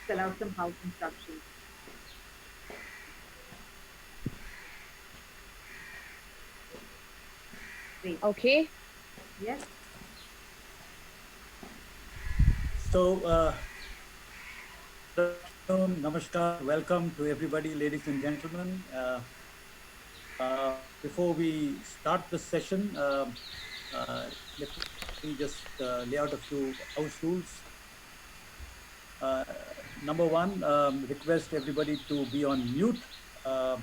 spell out some house instructions. Great. Okay. Yes. So, good afternoon, namaskar, welcome to everybody, ladies and gentlemen. Before we start the session, let me just lay out a few house rules. Uh, Number one, request everybody to be on mute uh,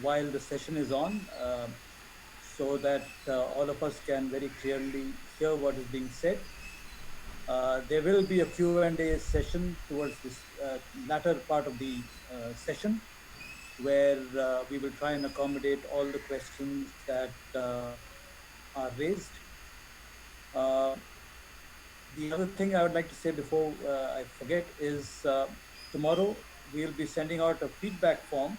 while the session is on, so that all of us can very clearly hear what is being said. There will be a Q&A session towards this latter part of the session, where we will try and accommodate all the questions that are raised. Uh, the other thing I would like to say before I forget is tomorrow we'll be sending out a feedback form,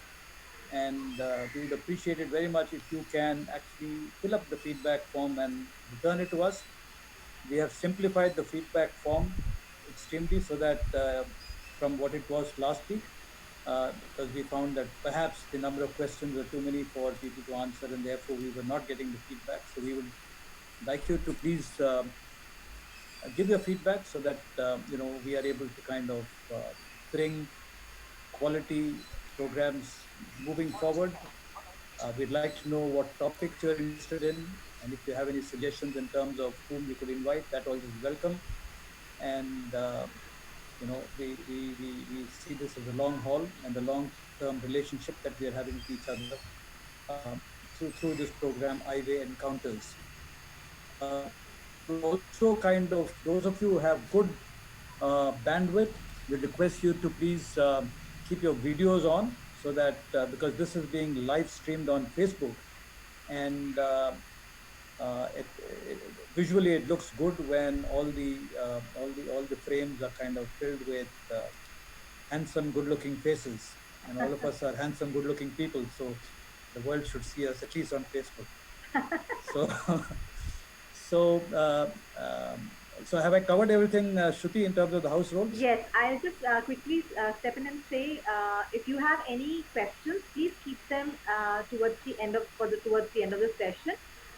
and we would appreciate it very much if you can actually fill up the feedback form and return it to us. We have simplified the feedback form extremely so that from what it was last week, because we found that perhaps the number of questions were too many for people to answer, and therefore we were not getting the feedback. So we would like you to please give your feedback so that we are able to kind of bring quality programs moving forward. We'd like to know what topics you're interested in, and if you have any suggestions in terms of whom we could invite, that also is welcome. And we see this as a long haul and a long-term relationship that we are having with each other through this program, Highway Encounters. We would also kind of, those of you who have good bandwidth, we request you to please keep your videos on, so that because this is being live streamed on Facebook, and visually it looks good when all the frames are kind of filled with handsome, good-looking faces, and all of us are handsome, good-looking people. So the world should see us at least on Facebook. So, so, so have I covered everything, Shruti, in terms of the house rules? Yes, I'll just quickly step in and say, if you have any questions, please keep them towards the end of the session.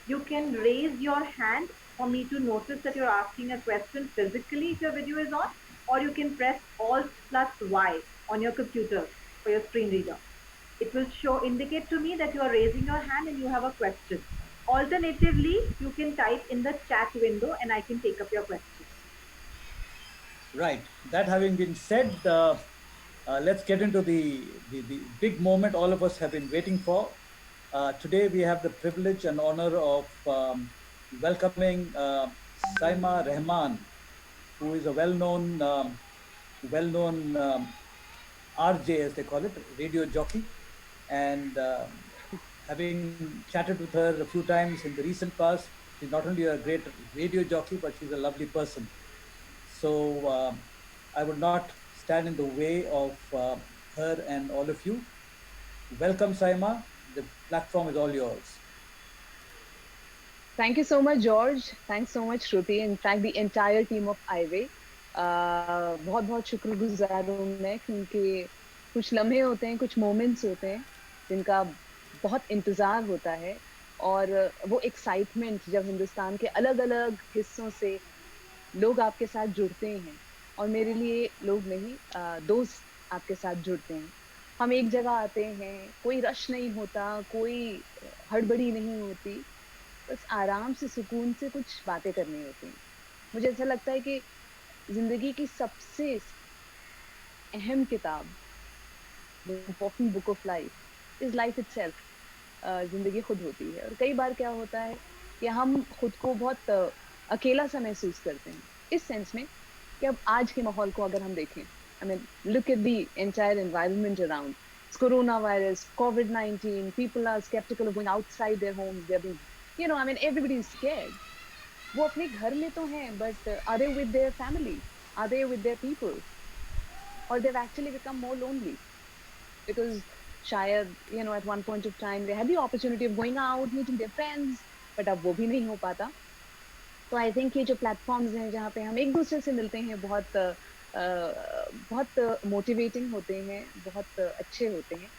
You can raise your hand for me to notice that you're asking a question physically if your video is on, or you can press Alt plus Y on your computer for your screen reader. It will indicate to me that you are raising your hand and you have a question. Alternatively, you can type in the chat window and I can take up your question. Right. That having been said, let's get into the big moment all of us have been waiting for. Today we have the privilege and honor of welcoming Saima Rahman, who is a well-known RJ, as they call it, radio jockey, and having chatted with her a few times in the recent past, she's not only a great radio jockey, but she's a lovely person. So I would not stand in the way of her and all of you. Welcome, Saima. The platform is all yours. Thank you so much, George. Thanks so much, Shruti. In fact, the entire team of Highway. बहुत बहुत शुक्रगुजार हूँ मैं, क्योंकि कुछ लम्हे होते हैं, कुछ मोमेंट्स होते हैं जिनका बहुत इंतजार होता है, और वो एक्साइटमेंट जब हिंदुस्तान के अलग अलग हिस्सों से लोग आपके साथ जुड़ते हैं, और मेरे लिए लोग नहीं, दोस्त आपके साथ जुड़ते हैं। हम एक जगह आते हैं, कोई रश नहीं होता, कोई हड़बड़ी नहीं होती, बस आराम से सुकून से कुछ बातें करनी होती हैं। मुझे ऐसा लगता है कि जिंदगी की सबसे अहम किताब, the important book of life is life itself. जिंदगी खुद होती है, और कई बार क्या होता है कि हम खुद को बहुत अकेला सा महसूस करते हैं, इस सेंस में कि अब आज के माहौल को अगर हम देखें, I mean look at the entire environment around, coronavirus, COVID-19, people are skeptical of going outside their homes. They're being, I mean, everybody is scared. वो अपने घर में तो हैं, but are they with their family? Are they with their people? Or they've actually become more lonely because शायद at one point of time they had the opportunity of going out, meeting their friends, but अब वो भी नहीं हो पाता। तो I think ये जो प्लेटफॉर्म्स हैं जहाँ पे हम एक दूसरे से मिलते हैं बहुत बहुत मोटिवेटिंग होते हैं, बहुत अच्छे होते हैं।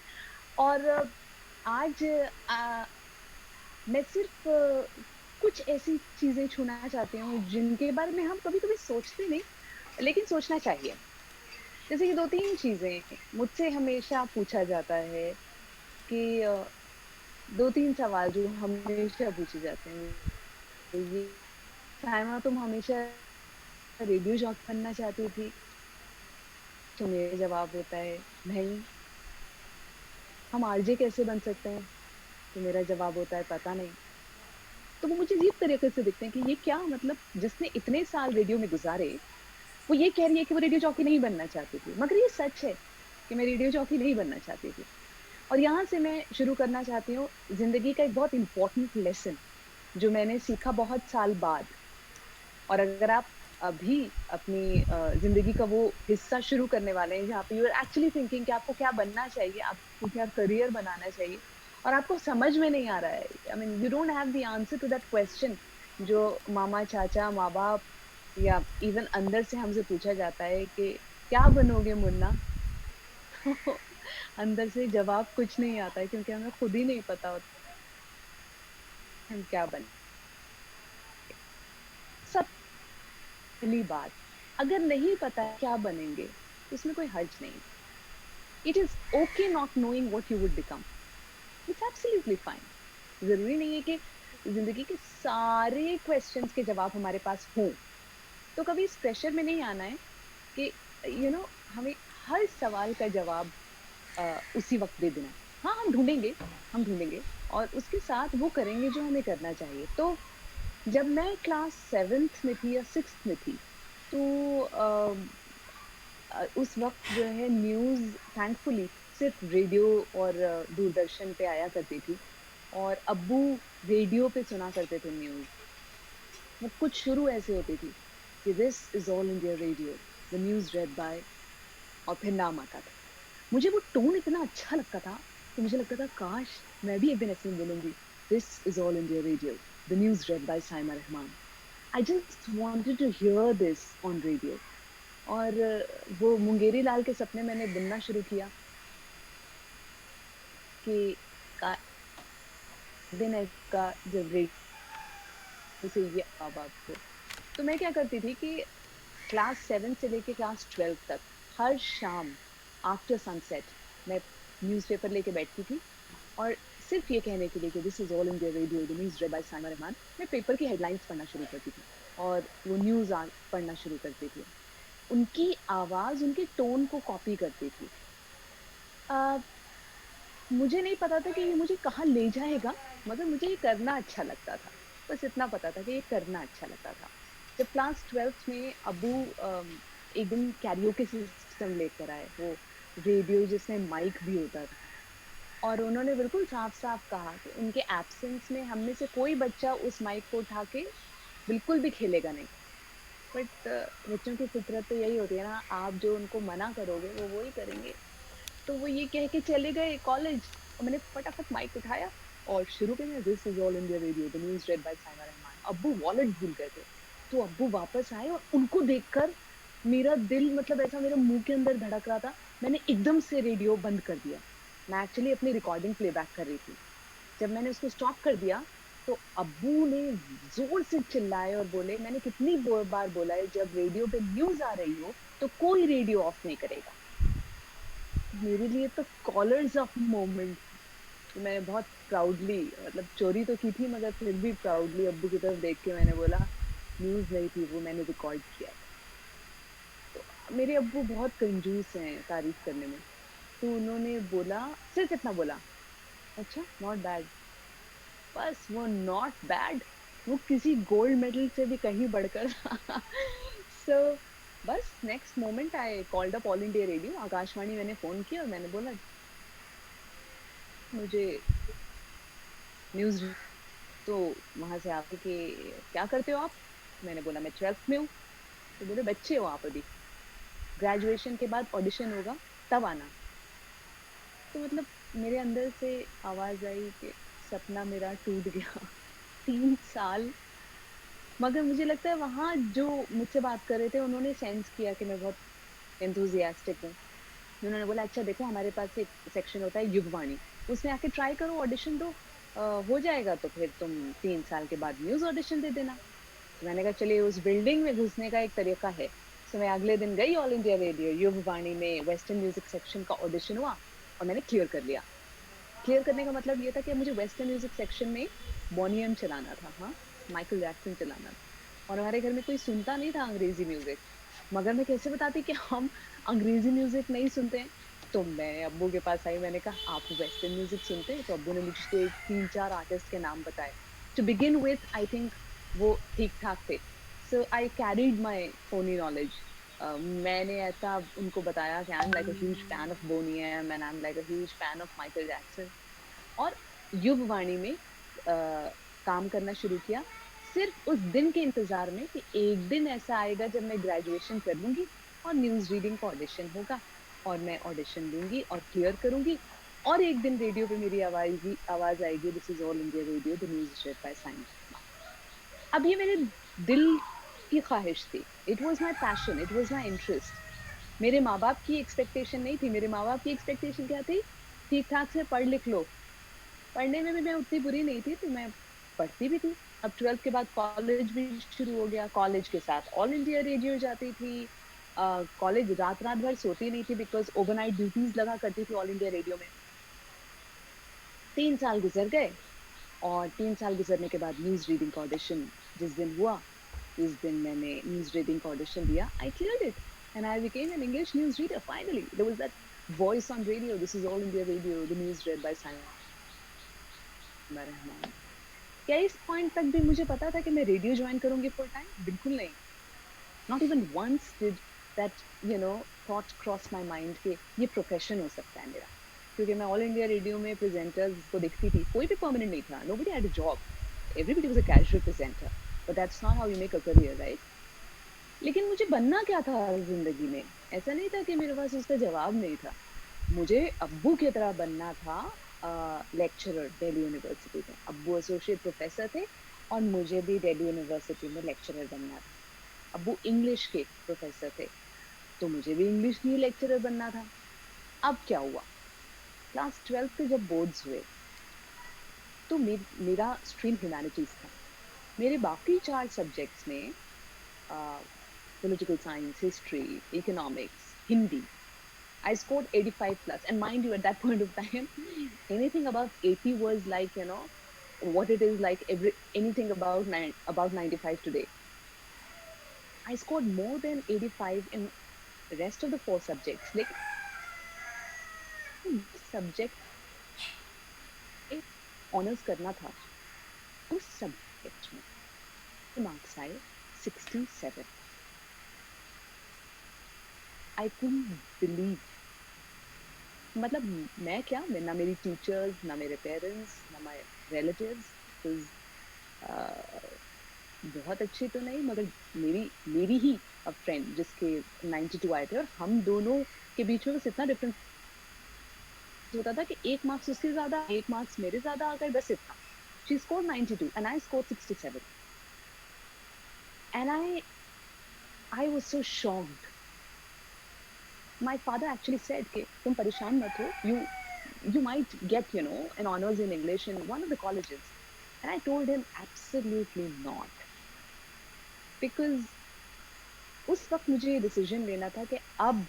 और आज मैं सिर्फ कुछ ऐसी चीजें छूना चाहती हूँ जिनके बारे में हम कभी-कभी सोचते नहीं, लेकिन सोचना चाहिए। जैसे कि 2-3 चीजें मुझसे हमेशा पूछा जाता है कि 2-3 सवाल जो हमेशा पूछे जाते हैं, वो ये, साइमा तुम हमेशा रेडियो जॉकी बनना चाहती थी? तो मेरा जवाब होता है नहीं। हम आरजे कैसे बन सकते हैं? तो मेरा जवाब होता है पता नहीं। तो वो मुझे अजीब तरीके से दिखते हैं कि ये क्या मतलब, जिसने इतने साल रेडियो में गुजारे, वो ये कह रही है कि वो रेडियो जॉकी नहीं बनना चाहती थी। मगर ये सच है कि मैं रेडियो जॉकी नहीं बनना चाहती थी। और यहाँ से मैं शुरू करना चाहती हूँ ज़िंदगी का एक बहुत इम्पोर्टेंट लेसन, जो मैंने सीखा बहुत साल बाद। और अगर आप अभी अपनी ज़िंदगी का वो हिस्सा शुरू करने वाले हैं जहाँ पे यू आर एक्चुअली थिंकिंग कि आपको क्या बनना चाहिए, आपको क्या करियर बनाना चाहिए, और आपको समझ में नहीं आ रहा है, I mean you don't have the answer to that question, जो मामा, चाचा, माँ-बाप या इवन अंदर से हमसे पूछा जाता है कि क्या बनोगे मुन्ना? तो अंदर से जवाब कुछ नहीं आता है, क्योंकि हमें खुद ही नहीं पता होता हम क्या बने। सब पहली बात, अगर नहीं पता है क्या बनेंगे, तो उसमें कोई हर्ज नहीं। It is okay not knowing what you would become, it's absolutely fine. जरूरी नहीं है कि जिंदगी के सारे क्वेश्चंस के जवाब हमारे पास हों। तो कभी इस प्रेशर में नहीं आना है कि हमें हर सवाल का जवाब उसी वक्त दे देना है। हाँ, हम ढूंढेंगे और उसके साथ वो करेंगे जो हमें करना चाहिए। तो जब मैं क्लास 7th में थी या 6th में थी, तो उस वक्त जो है न्यूज़ थैंकफुली सिर्फ रेडियो और दूरदर्शन पे आया करती थी, और अब्बू रेडियो पे सुना करते थे न्यूज़। वो कुछ शुरू ऐसे होती थी कि this is All India Radio, the news read by, और फिर नाम आता था। मुझे वो टोन इतना अच्छा लगता था कि मुझे लगता था काश मैं भी एक दिन ऐसे ही बोलूंगी, this is All India Radio, the news read by Saima Rahman. I just wanted to hear this on radio. और वो मुंगेरी लाल के सपने मैंने बुनना शुरू किया कि का दिन ऐसा जब रेडियो से ये अब आपको। तो मैं क्या करती थी कि क्लास 7 से लेके क्लास 12 तक हर शाम आफ्टर सनसेट मैं न्यूज़पेपर लेके बैठती थी, और सिर्फ ये कहने के लिए कि this is All India Radio, the news read by Saima Rahman, मैं पेपर की हेडलाइंस पढ़ना शुरू करती थी और वो न्यूज़ पढ़ना शुरू करती थी। उनकी आवाज़, उनके टोन को कॉपी करती थी। अ, मुझे नहीं पता था कि ये मुझे कहाँ ले जाएगा, मगर मुझे ये करना अच्छा लगता था। बस इतना पता था कि ये करना अच्छा लगता था। जब क्लास 12th में अब्बू एक दिन कैरियोके सिस्टम लेकर आए, वो रेडियो जिसमें माइक भी होता था, और उन्होंने बिल्कुल साफ-साफ कहा कि उनके एब्सेंस में हम में से कोई बच्चा उस माइक को उठा के बिल्कुल भी खेलेगा नहीं। बट बच्चों की फितरत तो यही होती है ना, आप जो उनको मना करोगे वो वही करेंगे। तो वो ये कह के चले गए कॉलेज, और मैंने फटाफट माइक उठाया और शुरू किया, this is All India Radio, the news read by Saima Rahman. अब्बू वॉलेट भूल गए थे, तो अब्बू वापस आए और उनको देखकर मेरा दिल, मतलब ऐसा मेरे मुंह के अंदर धड़क रहा था। मैंने एकदम से रेडियो बंद कर दिया। मैं एक्चुअली अपनी रिकॉर्डिंग प्लेबैक कर रही थी। जब मैंने उसको स्टॉप कर दिया, तो अब्बू ने जोर से चिल्लाए और बोले, मैंने कितनी बार बोला है, जब रेडियो पे न्यूज आ रही हो तो कोई रेडियो ऑफ नहीं करेगा। मेरे लिए तो कॉलर्स ऑफ मोमेंट। मैंने बहुत प्राउडली, मतलब चोरी तो की थी मगर फिर भी प्राउडली अब्बू की तरफ देख के मैंने बोला, न्यूज नहीं थी वो, मैंने रिकॉर्ड किया था। तो मेरे अब्बू बहुत कंजूस हैं तारीफ करने में। तो उन्होंने बोला, सिर्फ इतना बोला, अच्छा नॉट बैड। बस वो नॉट बैड, वो किसी गोल्ड मेडल से भी कहीं बढ़कर था। सो बस next moment I called up all India radio, Akashvani मैंने फोन किया और मैंने बोला, मुझे न्यूज। तो वहां से आके कि क्या करते हो आप? मैंने बोला मैं 12th में हूँ। तो बोले बच्चे हो आप अभी, ग्रेजुएशन के बाद ऑडिशन होगा तब आना। तो मतलब मेरे अंदर से आवाज आई कि सपना मेरा टूट गया। 3 साल। मगर मुझे लगता है वहाँ जो मुझसे बात कर रहे थे उन्होंने सेंस किया कि मैं बहुत एंथुजियास्टिक हूँ। उन्होंने बोला अच्छा देखो हमारे पास एक सेक्शन होता है युगवाणी, उसमें आके ट्राई करो, ऑडिशन दो, हो जाएगा तो फिर तुम 3 साल के बाद न्यूज ऑडिशन दे देना। तो मैंने कहा चलिए उस बिल्डिंग में घुसने का एक तरीका है। तो मैं अगले दिन गई ऑल इंडिया रेडियो युगवाणी में, वेस्टर्न म्यूजिक सेक्शन का ऑडिशन हुआ और मैंने क्लियर कर लिया। क्लियर करने का मतलब ये था कि मुझे वेस्टर्न म्यूजिक सेक्शन में बोनियम चलाना था, हाँ, माइकल जैक्सन चलाना था। और हमारे घर में कोई सुनता नहीं था अंग्रेजी म्यूजिक, मगर मैं कैसे बताती कि हम अंग्रेजी म्यूजिक नहीं सुनते हैं। तो मैं अब्बू के पास आई, मैंने कहा आप वेस्टर्न म्यूजिक सुनते हैं? तो अब्बू ने मुझे 3-4 आर्टिस्ट के नाम बताए। To begin with I think वो ठीक ठाक थे, so I carried my phony knowledge. मैंने ऐसा उनको बताया कि I am like a huge fan of Boney M and I am like a huge fan of Michael Jackson. और युगवाणी में काम करना शुरू किया, सिर्फ उस दिन के इंतजार में कि एक दिन ऐसा आएगा जब मैं ग्रेजुएशन कर लूंगी और न्यूज रीडिंग का ऑडिशन होगा और मैं ऑडिशन दूंगी और क्लियर करूंगी, और एक दिन रेडियो पे मेरी आवाज आएगी, this is All India Radio, the news read by Saima. अब ये मेरे दिल की ख्वाहिश थी, it was my passion, it was my interest. मेरे माँ बाप की एक्सपेक्टेशन नहीं थी। मेरे माँ बाप की एक्सपेक्टेशन क्या थी? ठीक ठाक से पढ़ लिख लो। पढ़ने में भी मैं उतनी बुरी नहीं थी, तो मैं पढ़ती भी थी। अब 12th के बाद कॉलेज भी शुरू हो गया, कॉलेज के साथ ऑल इंडिया रेडियो जाती थी। कॉलेज रात रात भर सोती नहीं थी बिकॉज ओवरनाइट ड्यूटीज लगा करती थी ऑल इंडिया रेडियो में। 3 साल गुजर गए और 3 साल गुजरने के बाद न्यूज रीडिंग का ऑडिशन जिस दिन हुआ, उस दिन मैंने न्यूज रीडिंग का ऑडिशन दिया। I cleared it and I became an English news reader finally. There was that voice on radio, this is All India Radio, the news read by Rahman. क्या इस पॉइंट तक भी मुझे पता था कि मैं रेडियो ज्वाइन करूंगी फुल टाइम? बिल्कुल नहीं। Not even once did that thought cross my mind कि ये प्रोफेशन हो सकता है मेरा। क्योंकि मैं ऑल इंडिया रेडियो में प्रेजेंटर्स को देखती थी, कोई भी परमानेंट नहीं था, nobody had a job, everybody was a casual presenter, but that's not how you make a career, right? लेकिन मुझे बनना क्या था जिंदगी में? ऐसा नहीं था कि मेरे पास उसका जवाब नहीं था। मुझे अब्बू की तरह बनना था, लेक्चरर दिल्ली यूनिवर्सिटी में। अब्बू एसोसिएट प्रोफेसर थे और मुझे भी दिल्ली यूनिवर्सिटी में लेक्चरर बनना था। अब्बू इंग्लिश के प्रोफेसर थे, तो मुझे भी इंग्लिश की लेक्चरर बनना था। अब क्या हुआ, क्लास 12th के जब बोर्ड्स हुए तो मेरा स्ट्रीम ह्यूमैनिटीज था। मेरे बाकी 4 सब्जेक्ट्स में political science, history, economics, Hindi, I scored 85 plus. And mind you, at that point of time, anything above 80 was like, what it is like anything about 95 today. I scored more than 85 in the rest of the 4 subjects. Like, subject honours करना था, उस subject में marks आए 67। I couldn't believe, मतलब मैं क्या, ना मेरी टीचर्स, ना मेरे पेरेंट्स, ना माय रिलेटिव्स बहुत अच्छी तो नहीं, मगर मेरी ही फ्रेंड जिसके 92 आए थे, और हम दोनों के बीच में बस इतना डिफरेंस होता था कि 1 मार्क्स उसके ज्यादा, 1 मार्क्स मेरे ज्यादा आ गए, बस इतना। She scored 92 and I scored 67 and I was so shocked. My father actually said कि तुम परेशान मत हो, you might get an honors in English in one of the colleges. And I told him absolutely not, because उस वक्त मुझे ये decision लेना था कि अब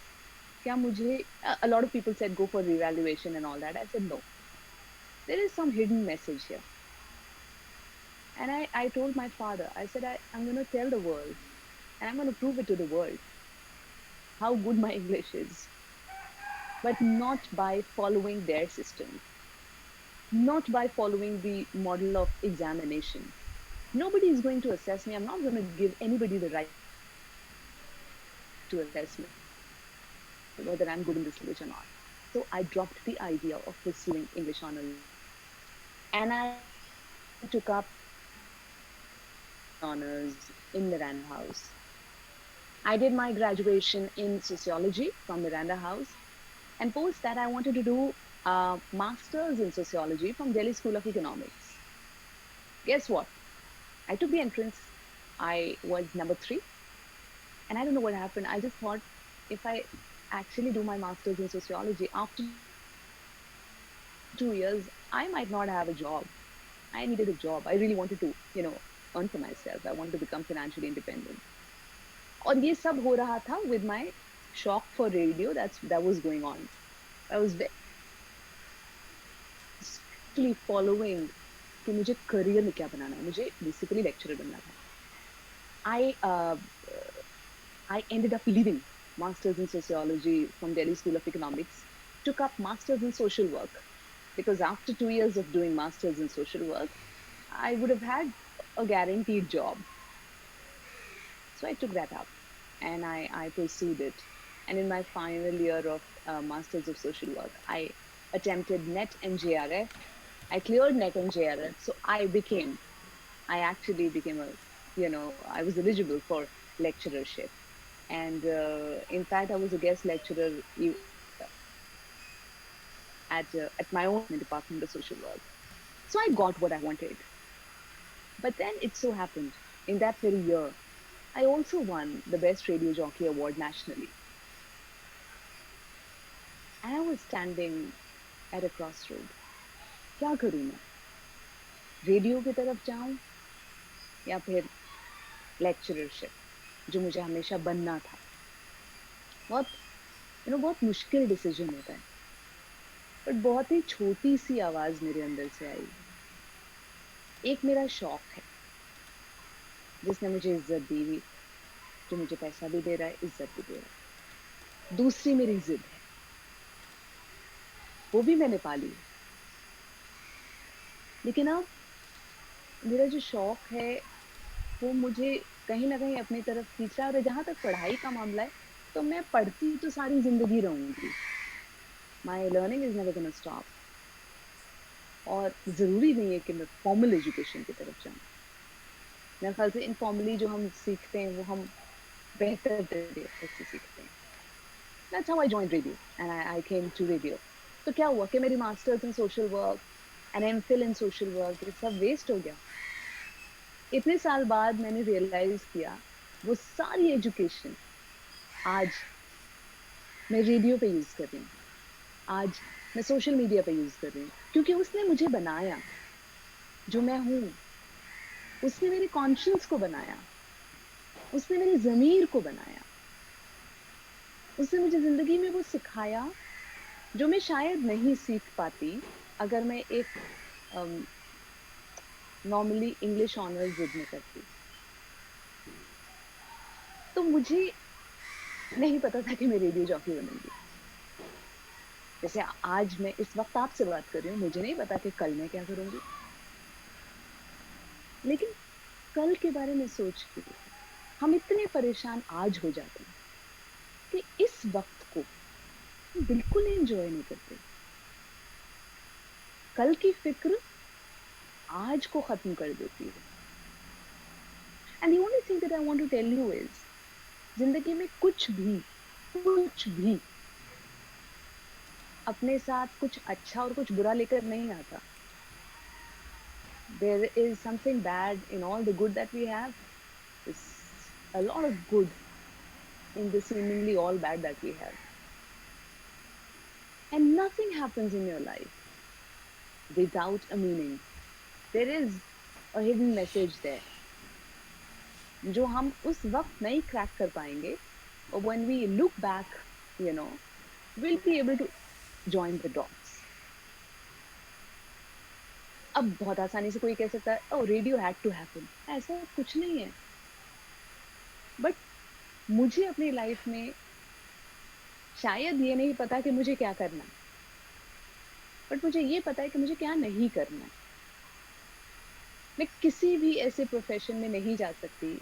क्या मुझे, a lot of people said go for revaluation and all that. I said no, there is some hidden message here. And I told my father, I said I'm going to tell the world and I'm going to prove it to the world how good my English is, but not by following their system, not by following the model of examination. Nobody is going to assess me. I'm not going to give anybody the right to assess me whether I'm good in this language or not. So I dropped the idea of pursuing English honors and I took up honors in Miranda House. I did my graduation in sociology from Miranda House, and post that I wanted to do a master's in sociology from Delhi School of Economics. Guess what? I took the entrance. I was number 3, and I don't know what happened. I just thought if I actually do my master's in sociology, after 2 years, I might not have a job. I needed a job. I really wanted to, earn for myself. I wanted to become financially independent. और ये सब हो रहा था with my shock for radio that was going on. I was strictly following कि मुझे career में क्या बनाना है. मुझे basically lecturer बनना था. I ended up leaving Masters in Sociology from Delhi School of Economics, took up Masters in Social Work, because after 2 years of doing Masters in Social Work, I would have had a guaranteed job. So I took that up and I pursued it. And in my final year of Masters of Social Work, I attempted NET and JRF. I cleared NET and JRF. So I actually became I was eligible for lecturership. And in fact, I was a guest lecturer at my own department of social work. So I got what I wanted. But then it so happened, in that very year, I also won the Best Radio Jockey Award nationally. And I was standing at a crossroad. क्या करूं मैं? Radio की तरफ जाऊं या फिर lectureship, जो मुझे हमेशा बनना था? बहुत मुश्किल डिसीजन होता है. बट बहुत ही छोटी सी आवाज मेरे अंदर से आई. एक मेरा शौक है जिसने मुझे इज्जत दी हुई, जो मुझे पैसा भी दे रहा है, इज्जत भी दे रहा है. दूसरी मेरी जिद है, वो भी मैंने पाली. लेकिन अब मेरा जो शौक है वो मुझे कहीं ना कहीं अपनी तरफ खींच रहा है. और जहां तक पढ़ाई का मामला है, तो मैं पढ़ती तो सारी जिंदगी रहूंगी. My learning is never gonna stop. और जरूरी नहीं है कि मैं फॉर्मल एजुकेशन की तरफ जाऊं. मेरे ख्याल से इनफॉर्मली जो हम सीखते हैं वो हम बेहतर तरीके से सीखते हैं. That's how I joined radio and I came to radio. तो क्या हुआ कि मेरी masters in social work and MPhil in social work ये सब वेस्ट हो गया. इतने साल बाद मैंने रियलाइज किया वो सारी एजुकेशन आज मैं रेडियो पे यूज कर रही हूँ, आज मैं सोशल मीडिया पे यूज कर रही हूँ, क्योंकि उसने मुझे बनाया जो मैं हूँ. उसने मेरे कॉन्शियस को बनाया, उसने मेरे ज़मीर को बनाया, उसने मुझे जिंदगी में वो सिखाया जो मैं शायद नहीं सीख पाती अगर मैं एक नॉर्मली इंग्लिश ऑनर्स जिद में करती. तो मुझे नहीं पता था कि मैं रेडियो जॉकी बनूंगी. जैसे आज मैं इस वक्त आपसे बात कर रही हूँ, मुझे नहीं पता कि कल मैं क्या करूंगी. लेकिन कल के बारे में सोच के हम इतने परेशान आज हो जाते हैं कि इस वक्त को बिल्कुल एंजॉय नहीं करते. कल की फिक्र आज को खत्म कर देती है. And the only thing that I want to tell you is, जिंदगी में कुछ भी अपने साथ कुछ अच्छा और कुछ बुरा लेकर नहीं आता. There is something bad in all the good that we have. There's a lot of good in the seemingly all bad that we have. And nothing happens in your life without a meaning. There is a hidden message there, जो हम उस वक्त नहीं crack कर पाएंगे. और when we look back, we'll be able to join the dots. अब बहुत आसानी से कोई कह सकता है, oh, radio had to happen. ऐसा कुछ नहीं है. बट मुझे अपनी लाइफ में शायद ये नहीं पता कि मुझे क्या करना है, बट मुझे ये पता है कि मुझे क्या नहीं करना है. मैं किसी भी ऐसे प्रोफेशन में नहीं जा सकती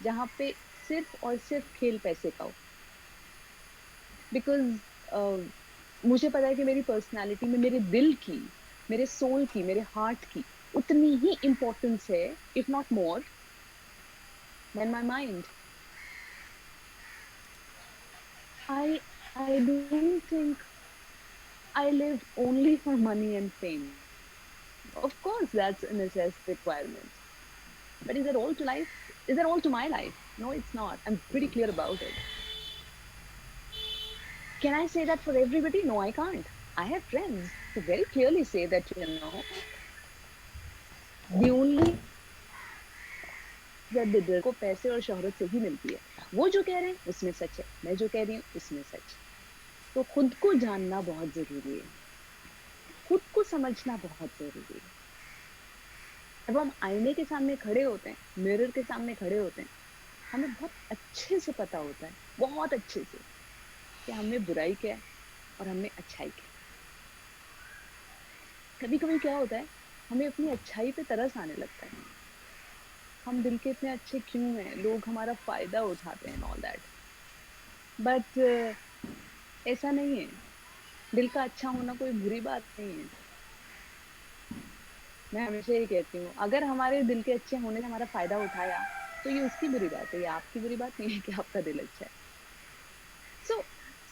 जहाँ पे सिर्फ और सिर्फ खेल पैसे का हो. बिकॉज मुझे पता है कि मेरी पर्सनालिटी में मेरे दिल की, मेरे सोल की, मेरे हार्ट की उतनी ही इम्पोर्टेंस है, if not more than my mind. I don't think I live only for money and fame. Of course, that's a necessary requirement. But is that all to life? Is that all to my life? No, it's not. I'm pretty clear about it. Can I say that for everybody? No, I can't. I have friends who very clearly say that, the only that they do को पैसे और शोहरत से ही मिलती है. वो जो कह रहे हैं उसमें सच है, मैं जो कह रही हूँ उसमें सच. तो खुद को जानना बहुत जरूरी है, खुद को समझना बहुत जरूरी है. जब हम आईने के सामने खड़े होते हैं, मिरर के सामने खड़े होते हैं, हमें बहुत अच्छे से पता होता है, बहुत अच्छे से, कि हमने बुराई क्या है और हमने अच्छाई क्या. कभी कभी क्या होता है, हमें अपनी अच्छाई पे तरस आने लगता है. हम दिल के इतने अच्छे क्यों हैं, लोग हमारा फायदा उठाते हैं, ऑल दैट. बट ऐसा नहीं है. दिल का अच्छा होना कोई बुरी बात नहीं है. मैं हमेशा ये कहती हूँ, अगर हमारे दिल के अच्छे होने से हमारा फायदा उठाया तो ये उसकी बुरी बात है, ये आपकी बुरी बात नहीं है कि आपका दिल अच्छा है.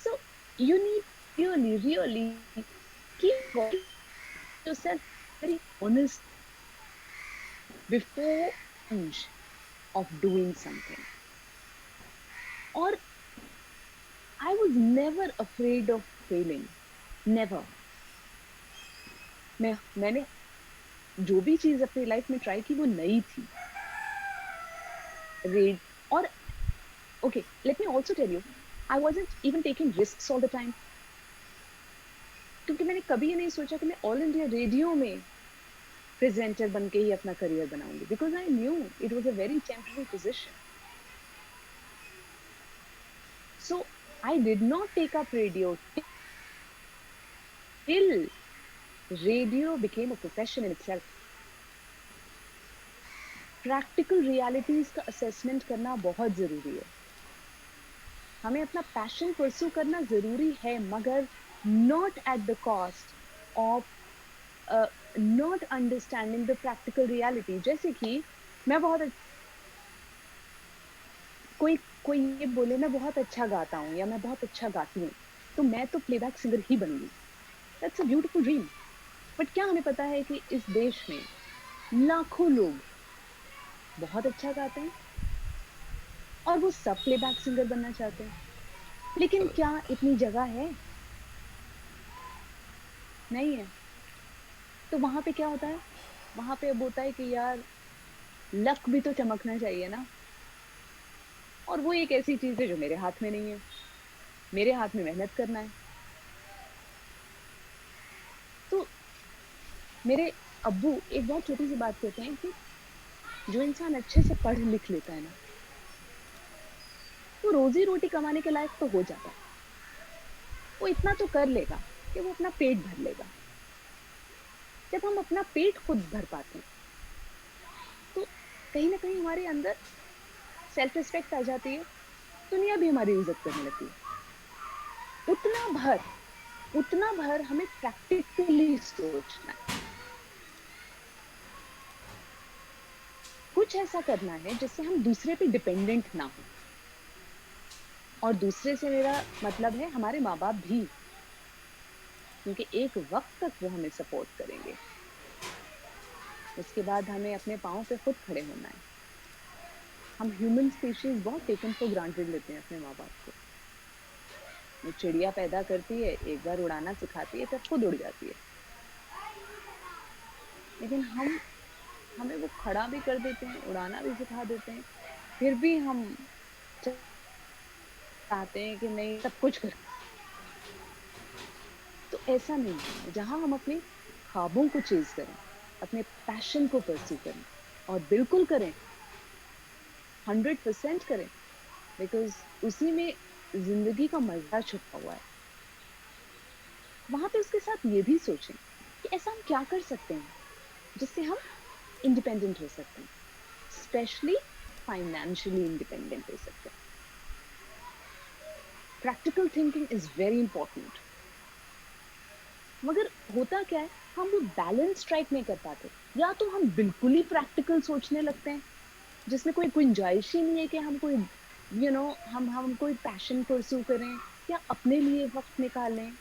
So you need really keep yourself very honest before of doing something. Or I was never afraid of failing. Never. मैंने जो भी चीज अपनी लाइफ में ट्राई की वो नई थी. और okay, let me also tell you, I wasn't even taking risks all the time. क्योंकि मैंने कभी ये नहीं सोचा कि मैं ऑल इंडिया रेडियो में प्रेजेंटर बन के ही अपना करियर बनाऊंगी, because I knew it was a very temporary position. So I did not take up radio till radio became a profession in itself. Practical realities का असेसमेंट करना बहुत जरूरी है. हमें अपना पैशन परस्यू करना जरूरी है, मगर not at the cost of not understanding the practical reality. जैसे कि मैं बहुत कोई ये बोले मैं बहुत अच्छा गाता हूँ या मैं बहुत अच्छा गाती हूँ, तो मैं तो प्लेबैक सिंगर ही बनूंगी. That's a beautiful dream. But क्या हमें पता है कि इस देश में लाखों लोग बहुत अच्छा गाते हैं और वो सब प्लेबैक सिंगर बनना चाहते हैं, लेकिन क्या इतनी जगह है? नहीं है. तो वहां पे क्या होता है, वहां पे अब होता है कि यार लक भी तो चमकना चाहिए ना. और वो एक ऐसी चीज है जो मेरे हाथ में नहीं है. मेरे हाथ में मेहनत करना है. तो मेरे अब्बू एक बहुत छोटी सी बात कहते हैं कि जो इंसान अच्छे से पढ़ लिख लेता है ना, वो रोजी रोटी कमाने के लायक तो हो जाता है. वो इतना तो कर लेगा कि वो अपना पेट भर लेगा. जब हम अपना पेट खुद भर पाते हैं तो कहीं ना कहीं हमारे अंदर सेल्फ रिस्पेक्ट आ जाती है, दुनिया भी हमारी इज्जत करने लगती है. उतना भर हमें प्रैक्टिकली सोचना है. कुछ ऐसा करना है जिससे हम दूसरे पे डिपेंडेंट ना हो. और दूसरे से मेरा मतलब है हमारे माँ बाप भी, क्योंकि एक वक्त तक वो हमें सपोर्ट करेंगे, उसके बाद हमें अपने पाँव पे खुद खड़े होना है. हम ह्यूमन स्पीशीज बहुत टेकन फॉर ग्रांटेड लेते हैं अपने माँ बाप को. वो चिड़िया पैदा करती है, एक बार उड़ाना सिखाती है, फिर खुद उड़ जाती है. लेकिन हमें वो खड़ा भी कर देते हैं, उड़ाना भी सिखा देते हैं, फिर भी हम चाहते हैं कि नहीं सब कुछ कर. तो ऐसा नहीं है. जहां हम अपने ख्वाबों को चेज करें, अपने पैशन को परस्यू करें, और बिल्कुल करें, 100% करें, बिकॉज उसी में जिंदगी का मजा छुपा हुआ है. वहां पे उसके साथ ये भी सोचें कि ऐसा हम क्या कर सकते हैं जिससे हम इंडिपेंडेंट हो सकते हैं, स्पेशली फाइनेंशियली इंडिपेंडेंट हो सकते हैं. Practical thinking is very important. मगर होता क्या है, हम वो बैलेंस स्ट्राइक नहीं कर पाते. या तो हम बिल्कुल ही प्रैक्टिकल सोचने लगते हैं जिसमें कोई गुंजाइश ही नहीं है कि हम कोई हम कोई पैशन परस्यू करें या अपने लिए वक्त निकालें.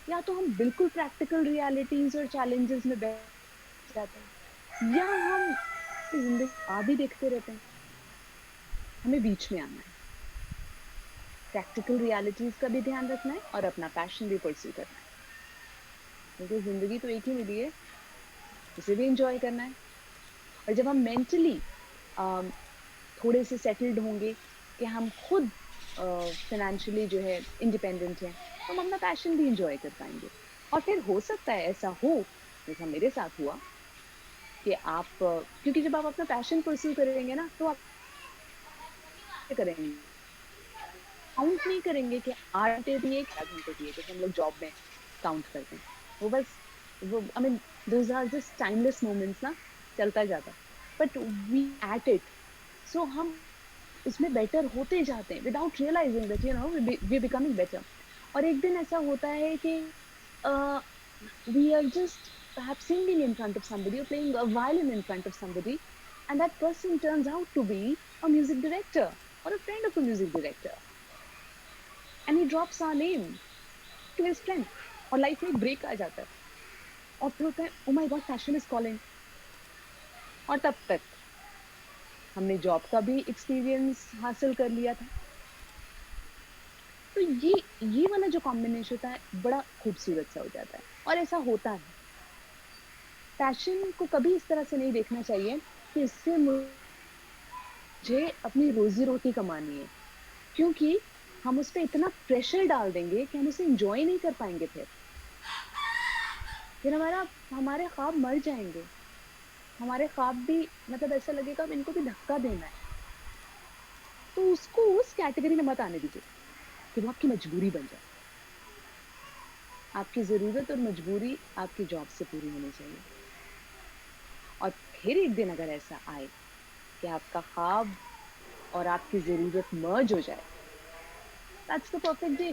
या तो हम बिल्कुल प्रैक्टिकल रियलिटीज और चैलेंजेस में बैठ जाते हैं, या हम जिंदगी आगे देखते रहते हैं. हमें बीच में आना है. प्रैक्टिकल रियलिटीज का भी ध्यान रखना है और अपना पैशन भी परस्यू करना है, क्योंकि जिंदगी तो एक ही मिली है, उसे भी एंजॉय करना है। और जब हम मेंटली थोड़े से सेटल्ड होंगे कि हम खुद फाइनेंशियली जो है इंडिपेंडेंट हैं, तो हम अपना पैशन भी इंजॉय कर पाएंगे। और फिर हो सकता है ऐसा हो जैसा मेरे साथ हुआ कि आप क्योंकि जब आप अपना पैशन परस्यू करेंगे ना, तो आप करेंगे काउंट नहीं करेंगे कि 8 घंटे दिए 4 घंटे दिए, जैसे हम लोग जॉब में काउंट करते हैं। वो बस वो I mean those are just timeless moments ना, चलता जाता, but we at it, so हम उसमें बेटर होते जाते हैं without realising that you know we becoming better. और एक दिन ऐसा होता है कि we are just perhaps singing in front of somebody or playing a violin in front of somebody, and that person turns out to be a music director or a friend of a music director, and he drops our name to his friend, और life में एक break आ जाता है और फिर होता है oh my God passion is calling. और तब तक हमने जॉब का भी एक्सपीरियंस हासिल कर लिया था। तो ये वाला जो कॉम्बिनेशन होता है बड़ा खूबसूरत सा हो जाता है, और ऐसा होता है। पैशन को कभी इस तरह से नहीं देखना चाहिए कि इससे मुझे अपनी रोजी रोटी कमानी है, क्योंकि हम उस पर इतना प्रेशर डाल देंगे कि हम उसे एंजॉय नहीं कर पाएंगे। फिर हमारे ख्वाब मर जाएंगे, हमारे ख्वाब भी मतलब ऐसा लगेगा इनको भी धक्का देना है। तो उसको उस कैटेगरी में मत आने दीजिए कि वो आपकी मजबूरी बन जाए। आपकी जरूरत और मजबूरी आपकी जॉब से पूरी होनी चाहिए। और फिर एक दिन अगर ऐसा आए कि आपका ख्वाब और आपकी जरूरत मर्ज हो जाए, that's the perfect day,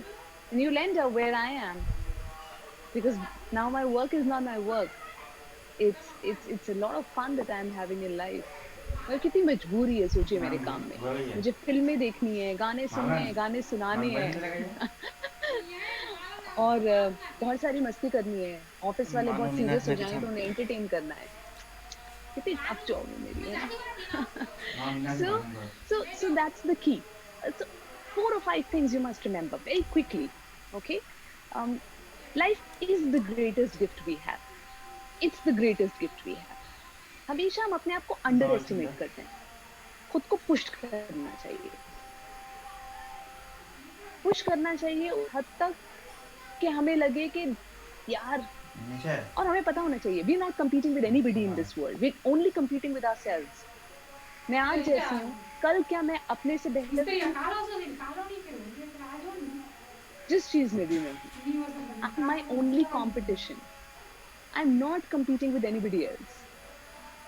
and you'll end up where I am, because now my work is not my work. It's a lot of fun that I'm having in life. और कितनी मजबूरी है सोचिए मेरे काम में, मुझे फिल्में देखनी है, गाने सुनने हैं, गाने सुनाने हैं और बहुत सारी मस्ती करनी है। ऑफिस वाले बहुत सीरियस हो जाएं तो उन्हें एंटरटेन करना है। कितनी टफ जॉब है मेरी, है ना। so that's the key. So 4 or 5 things you must remember very quickly. Okay, life is the greatest gift we have. It's the greatest gift we have. हमेशा हम अपने आप को अंडर एस्टिमेट करते हैं। खुद को पुश करना चाहिए, पुश करना चाहिए उस हद तक कि हमें लगे कि यार, और हमें पता होना चाहिए we are not competing with anybody in this world, we only competing with ourselves. मैं आज जैसी हूँ, कल क्या मैं अपने से बेहतर जिस चीज में भी मैं हूँ, I am my only competition, I am not competing with anybody else.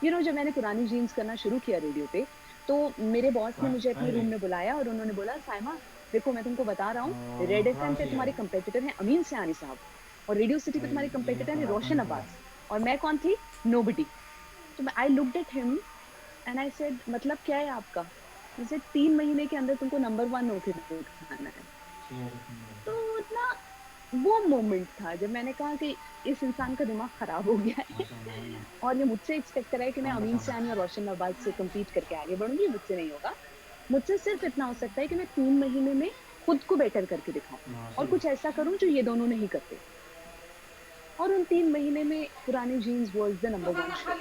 You know, जब मैंने पुरानी जीन्स करना शुरू किया रेडियो पे, तो मेरे बॉस ने मुझे अपने रूम में बुलाया और उन्होंने बोला, साइमा देखो मैं तुमको बता रहा हूँ, रेड एफएम पे तुम्हारे कंपेटिटर हैं अमीन सयानी साहब, और रेडियो सिटी पे तुम्हारे कंपेटिटर हैं रोशन अब्बास, और मैं कौन थी? नोबडी। तो I looked at him and I said, मतलब क्या है आपका? जैसे 3 महीने के अंदर तुमको नंबर 1 होके दिखाना है। तो इतना वो मोमेंट था जब मैंने कहा कि इस इंसान का दिमाग खराब हो गया है और ये मुझसे एक्सपेक्ट कर रहा है कि मैं अमीन सयानी और रोशन अब्बास से कम्पीट करके आगे बढ़ूंगी। मुझसे नहीं होगा। मुझसे सिर्फ इतना हो सकता है कि मैं 3 महीने में खुद को बेटर करके दिखाऊं और कुछ ऐसा करूं जो ये दोनों नहीं करते। और उन 3 महीने में Purani Jeans was the number 1 शो।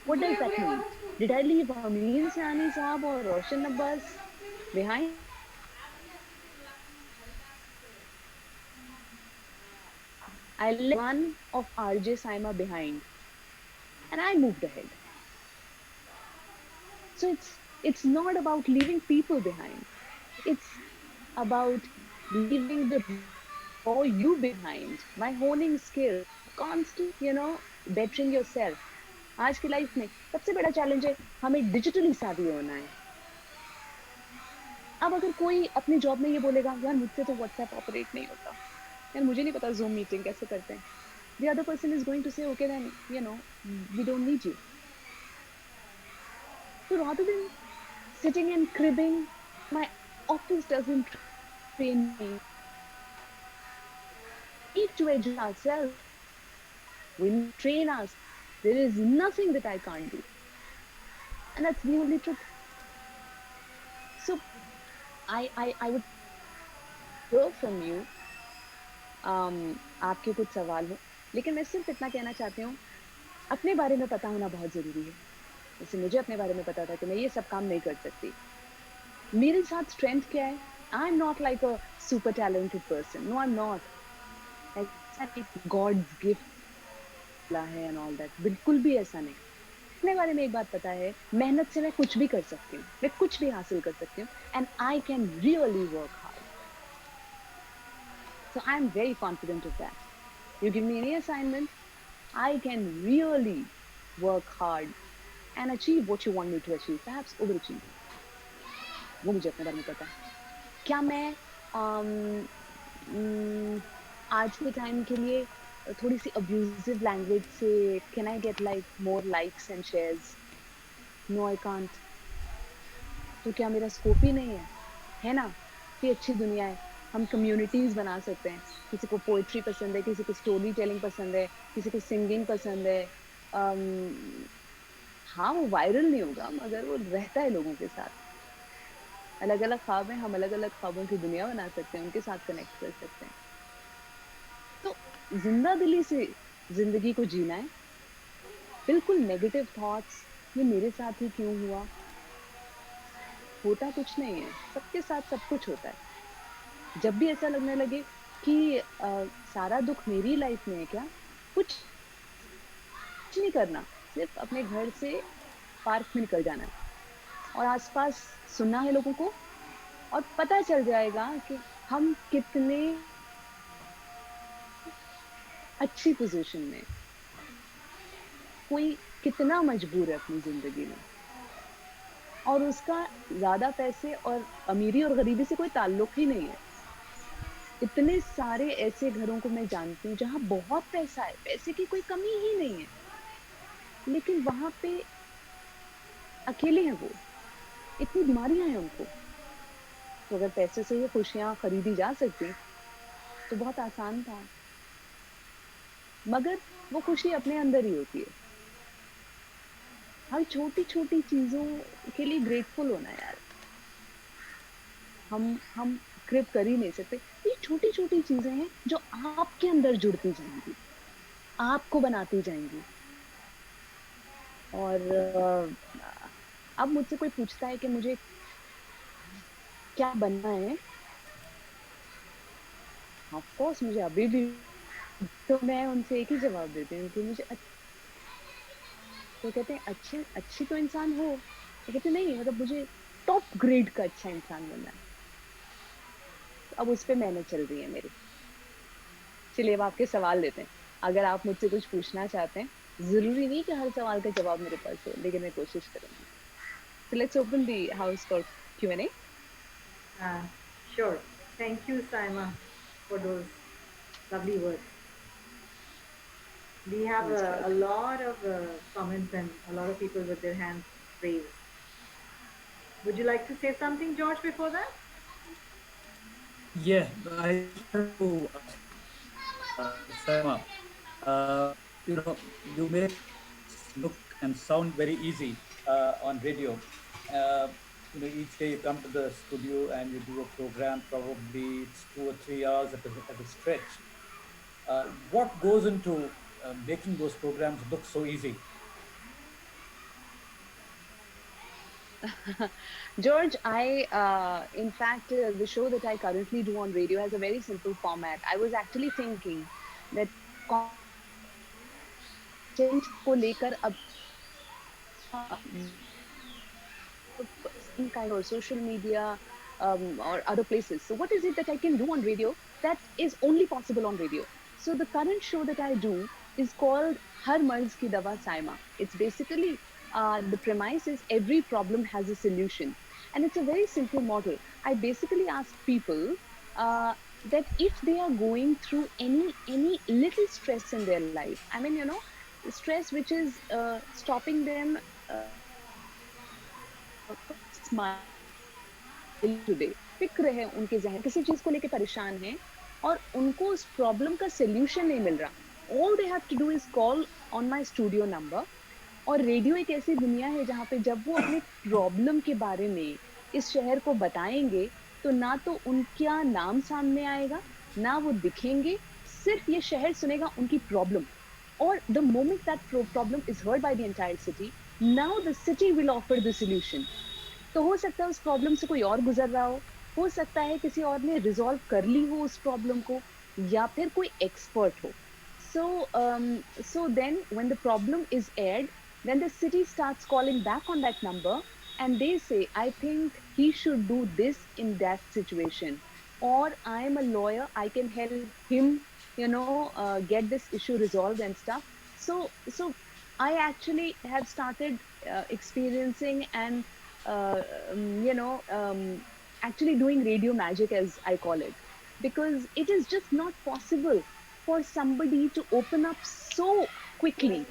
What does that mean? Did I leave Ameen Sayani sahab और Roshan Abbas behind? I left one of RJ Saima behind, and I moved ahead. So it's not about leaving people behind. It's about leaving the raw you behind by honing skill, constant, bettering yourself. आज की life में सबसे बड़ा challenge है हमें digitally savvy होना है। अब अगर कोई अपनी जॉब में ये बोलेगा, यार मुझसे तो व्हाट्सएप ऑपरेट नहीं होता, यार मुझे नहीं पता Zoom मीटिंग कैसे करते हैं, the other person is going to say, okay, then, we don't need you. So rather than sitting and cribbing, my office doesn't train me. We need to educate ourselves. We need to train us. There is nothing that I can't do. And that's the only truth. So I would hear from you. आपके कुछ सवाल हो, लेकिन मैं सिर्फ इतना कहना चाहती हूँ, अपने बारे में पता होना बहुत ज़रूरी है। जैसे मुझे अपने बारे में पता था कि मैं ये सब काम नहीं कर सकती। मेरे साथ स्ट्रेंथ क्या है? I am not like a super talented person. No, I am not. ऐसा नहीं गॉड्स गिफ्ट मिला है एंड ऑल दैट, बिल्कुल भी ऐसा नहीं। अपने बारे में एक बात पता है, मेहनत से मैं कुछ भी कर सकती हूँ, मैं कुछ भी हासिल कर सकती हूँ and I can really work hard. So I am very confident of that. You give me any assignment, I can really work hard and achieve what you want me to achieve, perhaps overachieve. वो मुझे अपने बारे में पता है। क्या मैं आज के टाइम के लिए थोड़ी सी अब्यूजिव लैंग्वेज से can I get like more likes and shares? No, I can't. तो क्या मेरा स्कोप ही नहीं है ना? ये अच्छी दुनिया है, हम कम्युनिटीज बना सकते हैं। किसी को पोएट्री पसंद है, किसी को स्टोरी टेलिंग पसंद है, किसी को सिंगिंग पसंद है। हाँ, वो वायरल नहीं होगा मगर वो रहता है लोगों के साथ। अलग अलग ख्वाब हैं, हम अलग अलग ख्वाबों की दुनिया बना सकते हैं, उनके साथ कनेक्ट कर सकते हैं। तो जिंदा दिली से जिंदगी को जीना है। बिल्कुल नेगेटिव थॉट्स, ये मेरे साथ ही क्यों हुआ, होता कुछ नहीं है, सबके साथ सब कुछ होता है। जब भी ऐसा लगने लगे कि सारा दुख मेरी लाइफ में है क्या, कुछ नहीं करना, सिर्फ अपने घर से पार्क में निकल जाना है और आसपास सुनना है लोगों को, और पता चल जाएगा कि हम कितने अच्छी पोजीशन में, कोई कितना मजबूर है अपनी जिंदगी में, और उसका ज्यादा पैसे और अमीरी और गरीबी से कोई ताल्लुक ही नहीं है। इतने सारे ऐसे घरों को मैं जानती हूँ जहाँ बहुत पैसा है, पैसे की कोई कमी ही नहीं है, लेकिन वहां पे अकेले हैं वो, इतनी बीमारियां हैं उनको। तो अगर पैसे से ये खुशियां खरीदी जा सकती तो बहुत आसान था, मगर वो खुशी अपने अंदर ही होती है। हर छोटी छोटी चीजों के लिए ग्रेटफुल होना यार, हम कृप कर ही नहीं सकते। ये छोटी छोटी चीजें हैं जो आपके अंदर जुड़ती जाएंगी, आपको बनाती जाएंगी। और अब मुझसे कोई पूछता है कि मुझे क्या बनना है, ऑफ कोर्स मुझे अभी भी, तो मैं उनसे एक ही जवाब देती हूँ कि मुझे तो कहते हैं अच्छे अच्छी तो इंसान हो, तो कहते नहीं मतलब मुझे टॉप ग्रेड का अच्छा इंसान बनना है। तो अब उस पर मेहनत चल रही है मेरी। चलिए अब आपके सवाल लेते हैं। अगर आप मुझसे कुछ पूछना चाहते हैं, जरूरी नहीं कि हर सवाल का जवाब मेरे पास हो, लेकिन मैं कोशिश करूंगी। So let's open the house for Q&A. Sure. Thank you, Saima, for those lovely words. We have a lot of comments and a lot of people with their hands raised. Would you like to say something, George, before that? Yeah, I want to Saima, you make look and sound very easy on radio. Each day you come to the studio and you do a program, probably it's 2 or 3 hours at a stretch. What goes into making those programs look so easy? George, in fact, the show that I currently do on radio has a very simple format. I was actually thinking that content को लेकर अब some kind of social media or other places. So what is it that I can do on radio that is only possible on radio? So the current show that I do is called Har Marz Ki Dawa Saima. It's basically the premise is every problem has a solution, and it's a very simple model. I basically ask people that if they are going through any little stress in their life, I mean, stress which is stopping them smile today, फिक्र है उनके जहन, किसी चीज को लेके परेशान है और उनको उस प्रॉब्लम का सोल्यूशन नहीं मिल रहा, all they have to do is call on my studio number. और रेडियो एक ऐसी दुनिया है जहाँ पे जब वो अपने प्रॉब्लम के बारे में इस शहर को बताएंगे तो ना तो उनका नाम सामने आएगा, ना वो दिखेंगे, सिर्फ ये शहर सुनेगा उनकी प्रॉब्लम. और the moment that problem is heard by the entire city, now the city will offer the solution. तो हो सकता है उस प्रॉब्लम से कोई और गुजर रहा हो सकता है किसी और ने रिजॉल्व कर ली हो उस प्रॉब्लम को, या फिर कोई एक्सपर्ट हो. So, so then when the problem is aired, then the city starts calling back on that number and they say, I think he should do this in that situation. Or I am a lawyer, I can help him, get this issue resolved and stuff. So I actually have started experiencing and, uh, um, you know, um, actually doing radio magic, as I call it, because it is just not possible for somebody to open up so quickly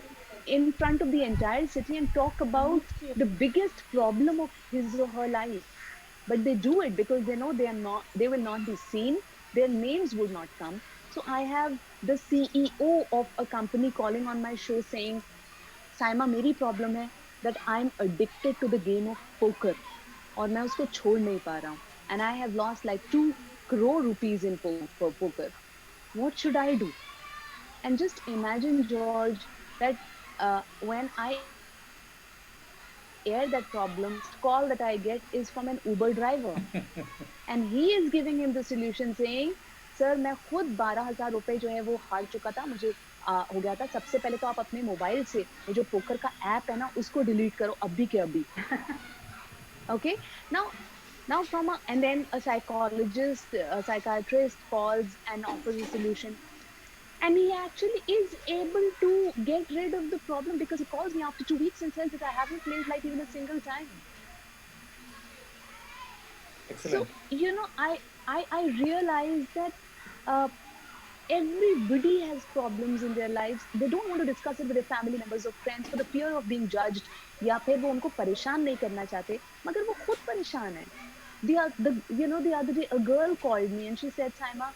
in front of the entire city and talk about the biggest problem of his or her life. But they do it because they know they will not be seen, their names would not come. So I have the CEO of a company calling on my show saying, Saima मेरी problem है that I'm addicted to the game of poker और मैं उसको छोड़ नहीं पा रहा हूँ, and I have lost like 2 crore rupees in poker. What should I do? And just imagine, George, that when I air that problem, the call that I get is from an Uber driver. And he is giving him the solution saying, sir मैं खुद 12,000 रुपए जो है वो हार चुका था, मुझे हो गया था. सबसे पहले तो आप अपने मोबाइल से ये जो पोकर का ऐप है ना उसको डिलीट करो अभी के अभी. Okay, now and then a psychologist, a psychiatrist calls and offers a solution, and he actually is able to get rid of the problem because he calls me after 2 weeks and says that I haven't played like even a single time. Excellent. So I realized that everybody has problems in their lives. They don't want to discuss it with their family members or friends for the fear of being judged, या फिर वो उनको परेशान नहीं करना चाहते, मगर वो खुद परेशान है. The other day a girl called me and she said, Saima,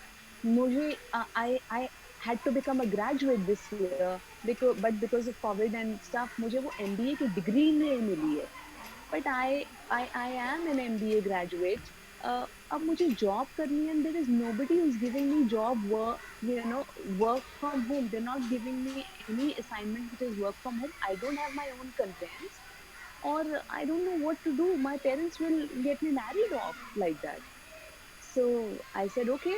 मुझे I had to become a graduate this year because of COVID and stuff मुझे वो MBA की डिग्री नहीं मिली है. But I am an MBA graduate. अब मुझे job करनी है and there is nobody who's giving me work from home. They're not giving me any assignment which is work from home. I don't have my own conveyance, or I don't know what to do. My parents will get me married off like that. So I said, okay,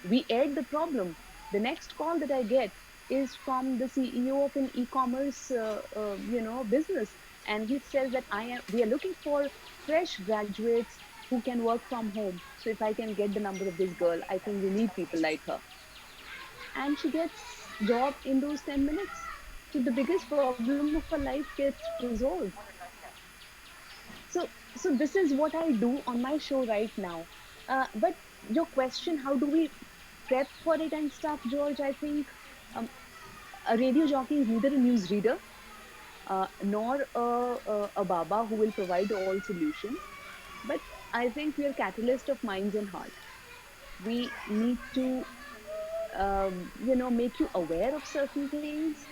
we aired the problem. The next call that I get is from the CEO of an e-commerce, business, and he says that we are looking for fresh graduates who can work from home. So if I can get the number of this girl, I think we need people like her. And she gets job in those 10 minutes. So the biggest problem of her life gets resolved. So this is what I do on my show right now. But your question, how do we prep for it and stuff, George? I think a radio jockey is neither a news reader nor a Baba who will provide all solutions. But I think we are catalyst of minds and heart. We need to, make you aware of certain things,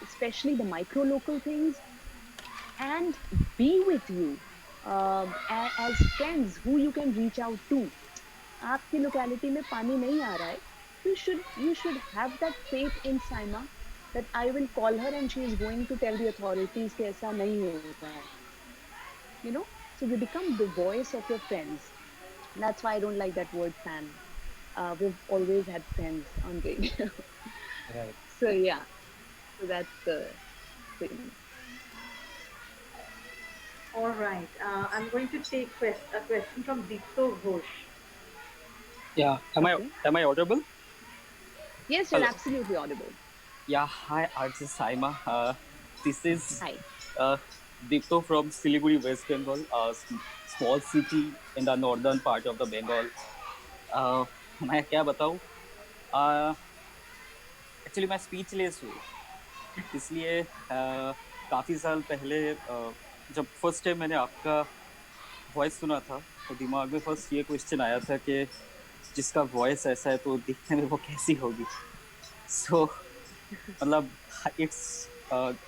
especially the micro local things, and be with you as friends who you can reach out to. आपकी locality में पानी नहीं आ रहा है, you should have that faith in Saima that I will call her and she is going to tell the authorities कि ऐसा नहीं होता है. So you become the voice of your friends. That's why I don't like that word fan. We've always had friends on radio. Right. So yeah, so that's the thing. All right. I'm going to take a question from Deepto Ghosh. Yeah, Okay. am I audible? Yes, you're Hello. absolutely audible. Yeah, hi, artist Saima. This is Hi. Dipto from Siliguri, West Bengal, a small city in the northern part of the Bengal. मैं क्या बताऊँ? Actually मैं speechless हूँ. इसलिए काफ़ी साल पहले जब फर्स्ट टाइम मैंने आपका वॉइस सुना था तो दिमाग में फर्स्ट ये क्वेश्चन आया था कि जिसका वॉइस ऐसा है तो दिखने में वो कैसी होगी. सो मतलब इट्स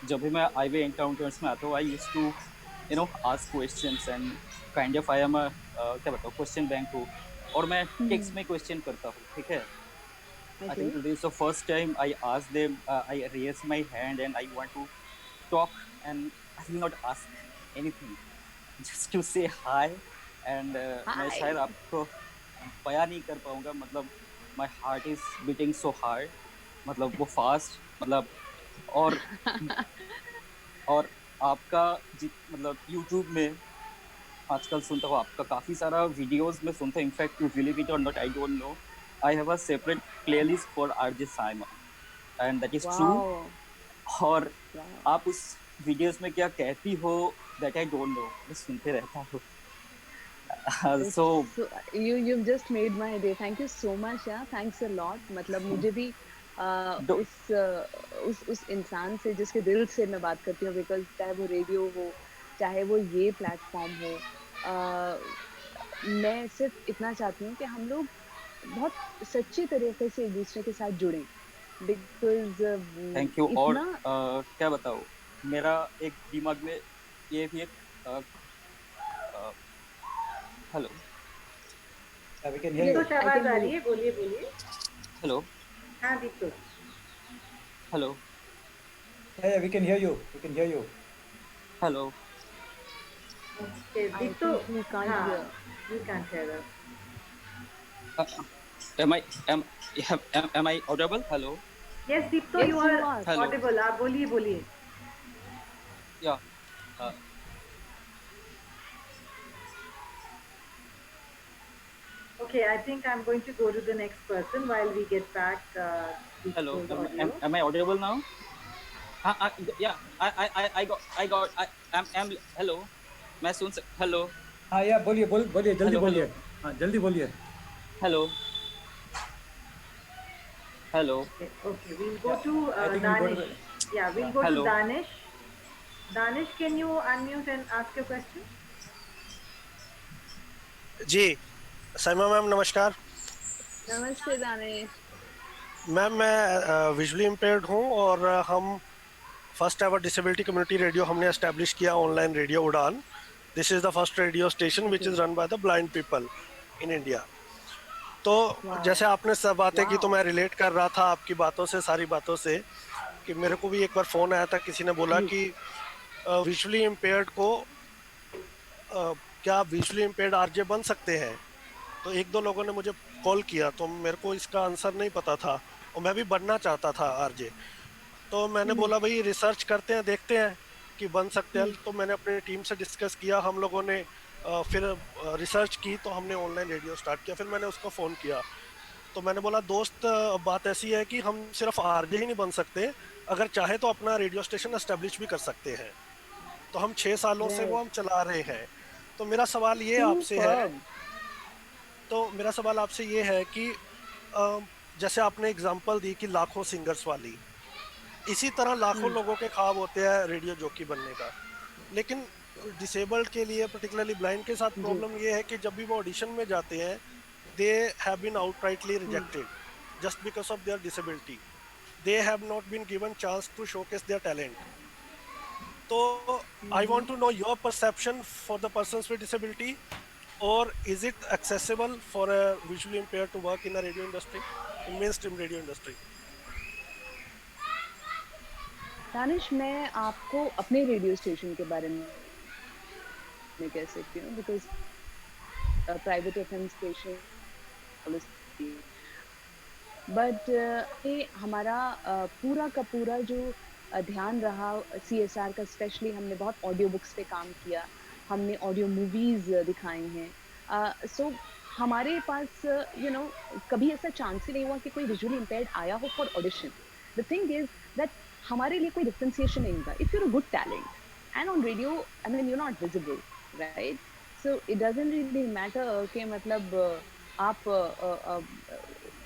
जब भी मैं हाईवे एनकाउंटर्स में आता हूँ I used to ask questions and kind of I am क्या बताऊँ क्वेश्चन बैंक हूँ, और मैं टेक्स्ट में क्वेश्चन करता हूँ, ठीक है। I Okay. think today is the first time I asked them, I raised my hand and I want to talk, and I will not ask anything, just to say hi. And मैं Hi. शायद आपको बयान नहीं कर पाऊंगा, मतलब my heart is beating so hard, मतलब वो fast, मतलब और और आपका मतलब YouTube में आजकल सुनता हूँ, आपका काफी सारा वीडियोस में सुनता हूँ, इनफैक्ट यू बिलीव इट और not I don't no, I have a separate playlist for RJ Simon, and that is true. Wow. और Wow. आप उस वीडियोस में क्या कहती हो दैट आई डोंट नो, मैं सुनते रहता हूँ। It's so so, you've just made my day. Thank you so much. Yeah, thanks a lot. मतलब मुझे भी उस इंसान से जिसके दिल से मैं बात करती हूँ, बिकॉज चाहे वो रेडियो हो, चाहे वो ये प्लेटफॉर्म हो, मैं सिर्फ इतना चाहती हूँ कि हम लोग बहुत सच्ची तरीके से एक दूसरे के साथ जुड़ें, बिकॉज थैंक यू। और इतना क्या बताऊँ, मेरा एक दिमाग में ये भी एक hello We can hear Dipto you. yes, से I आवाज can आ hear रही you. है, बोलिए बोलिए। हेलो हाँ Dipto. Hello Yeah, we can hear you. We can hear you. Hello Okay, I Dipto. think he can't हाँ, hear. you can't hear us. am I am am I audible? Hello Yes दीप्तो, you Yes, are you are. hello audible। आप बोलिए बोलिए। yeah uh, Okay, I think I'm going to go to the next person while we get back hello Deepto's audio. am I audible now? Yeah, I got am hello, मैं सुन सक hello हाँ या बोलिए जल्दी hello hello बोलिए। हाँ जल्दी बोलिए। Hello hello Okay, okay, we'll go Yeah, to I think we'll go to Danish. the Yeah, we'll yeah. go to hello Danish. Danish, can you unmute and ask your question? जी सैमा ma'am नमस्कार। नमस्ते Danish. Ma'am मैं visually impaired हूँ और हम first ever disability community radio हमने establish किया online radio उड़ान। This is the first radio station which Okay. Is run by the blind people in India. तो Wow. जैसे आपने सब बातें की तो Wow. मैं रिलेट कर रहा था आपकी बातों से, सारी बातों से, कि मेरे को भी एक बार फ़ोन आया था, किसी ने बोला जी। कि विजुअली इम्पेयर्ड को क्या विजुअली इम्पेयर्ड आरजे बन सकते हैं। तो एक दो लोगों ने मुझे कॉल किया तो मेरे को इसका आंसर नहीं पता था और मैं भी बनना चाहता था आरजे। तो मैंने बोला भाई रिसर्च करते हैं, देखते हैं कि बन सकते हैं। तो मैंने अपनी टीम से डिस्कस किया, हम लोगों ने फिर रिसर्च की तो हमने ऑनलाइन रेडियो स्टार्ट किया। फिर मैंने उसको फ़ोन किया तो मैंने बोला दोस्त बात ऐसी है कि हम सिर्फ आरजे ही नहीं बन सकते, अगर चाहे तो अपना रेडियो स्टेशन एस्टेब्लिश भी कर सकते हैं। तो हम 6 सालों से वो Right. हम चला रहे हैं। तो मेरा सवाल ये आपसे है, Superb. तो मेरा सवाल आपसे ये है कि जैसे आपने एग्जांपल दी कि लाखों सिंगर्स वाली, इसी तरह लाखों लोगों के ख्वाब होते हैं रेडियो जॉकी बनने का। लेकिन डिसेबल्ड के लिए, पर्टिकुलरली ब्लाइंड के साथ जी। प्रॉब्लम ये है कि जब भी वो ऑडिशन में जाते हैं, they have been outrightly rejected just because of their disability. They have not been given chance to showcase their talent. तो I want to know your perception for the persons with disability, or is it accessible for a visually impaired to work in a radio industry, in mainstream radio industry? Danish, मैं आपको अपने radio station के बारे में कह सकती हूँ, because private FM station but ये हमारा पूरा का पूरा जो ध्यान रहा सीएसआर का, स्पेशली हमने बहुत ऑडियो बुक्स पे काम किया, हमने ऑडियो मूवीज दिखाई हैं। सो हमारे पास कभी ऐसा चांस ही नहीं हुआ कि कोई विजुअली इम्पेयर्ड आया हो for audition. The thing is that हमारे लिए कोई डिफरेंशिएशन नहीं था। If you're a good talent and on radio, I mean you not visible, right? So it doesn't really matter कि मतलब आप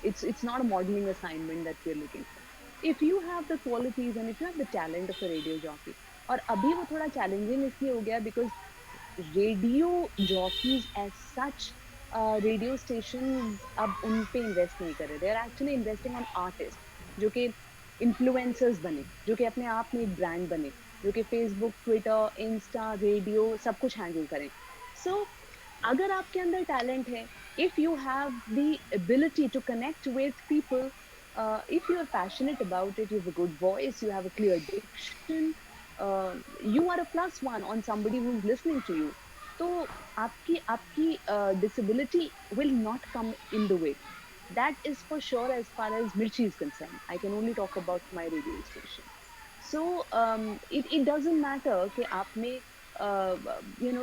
it's not a modeling assignment that we're looking for. If you have the qualities and if you have the talent of a radio jockey, और अभी वो थोड़ा challenging इसलिए हो गया because radio jockeys as such radio stations अब उन पे invest नहीं कर रहे। they are actually investing on artists जो कि influencers बने, जो कि अपने आप में एक brand बने, जो कि Facebook, Twitter, Insta, radio सब कुछ handle करें। So अगर आपके अंदर टैलेंट है, if you have the ability to connect with people, if you are passionate about it, you have a good voice, you have a clear diction, uh, you are a plus one on somebody who is listening to you. तो आपकी आपकी disability will not come in the way. That is for sure as far as Mirchi is concerned. I can only talk about my radio station. So it doesn't matter कि आप में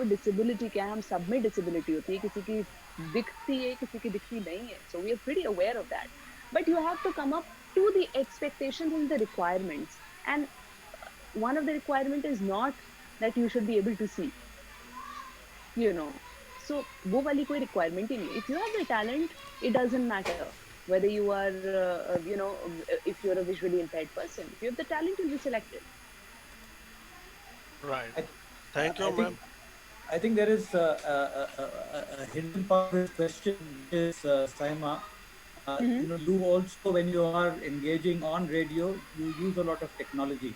disability क्या है. हम सब में डिसेबिलिटी होती है, किसी की दिखती है, किसी की दिखती नहीं है. So we are pretty aware of that, but you have to come up to the expectations and the requirements. And one of the requirement is not that you should be able to see, you know. So वो वाली कोई requirement ही नहीं. If you have the talent, it doesn't matter whether you are if you're a visually impaired person. If you have the talent, you'll be selected. Right. I, Thank you, I think ma'am. I think there is a hidden part of this question, which is Saima. You also, when you are engaging on radio, you use a lot of technology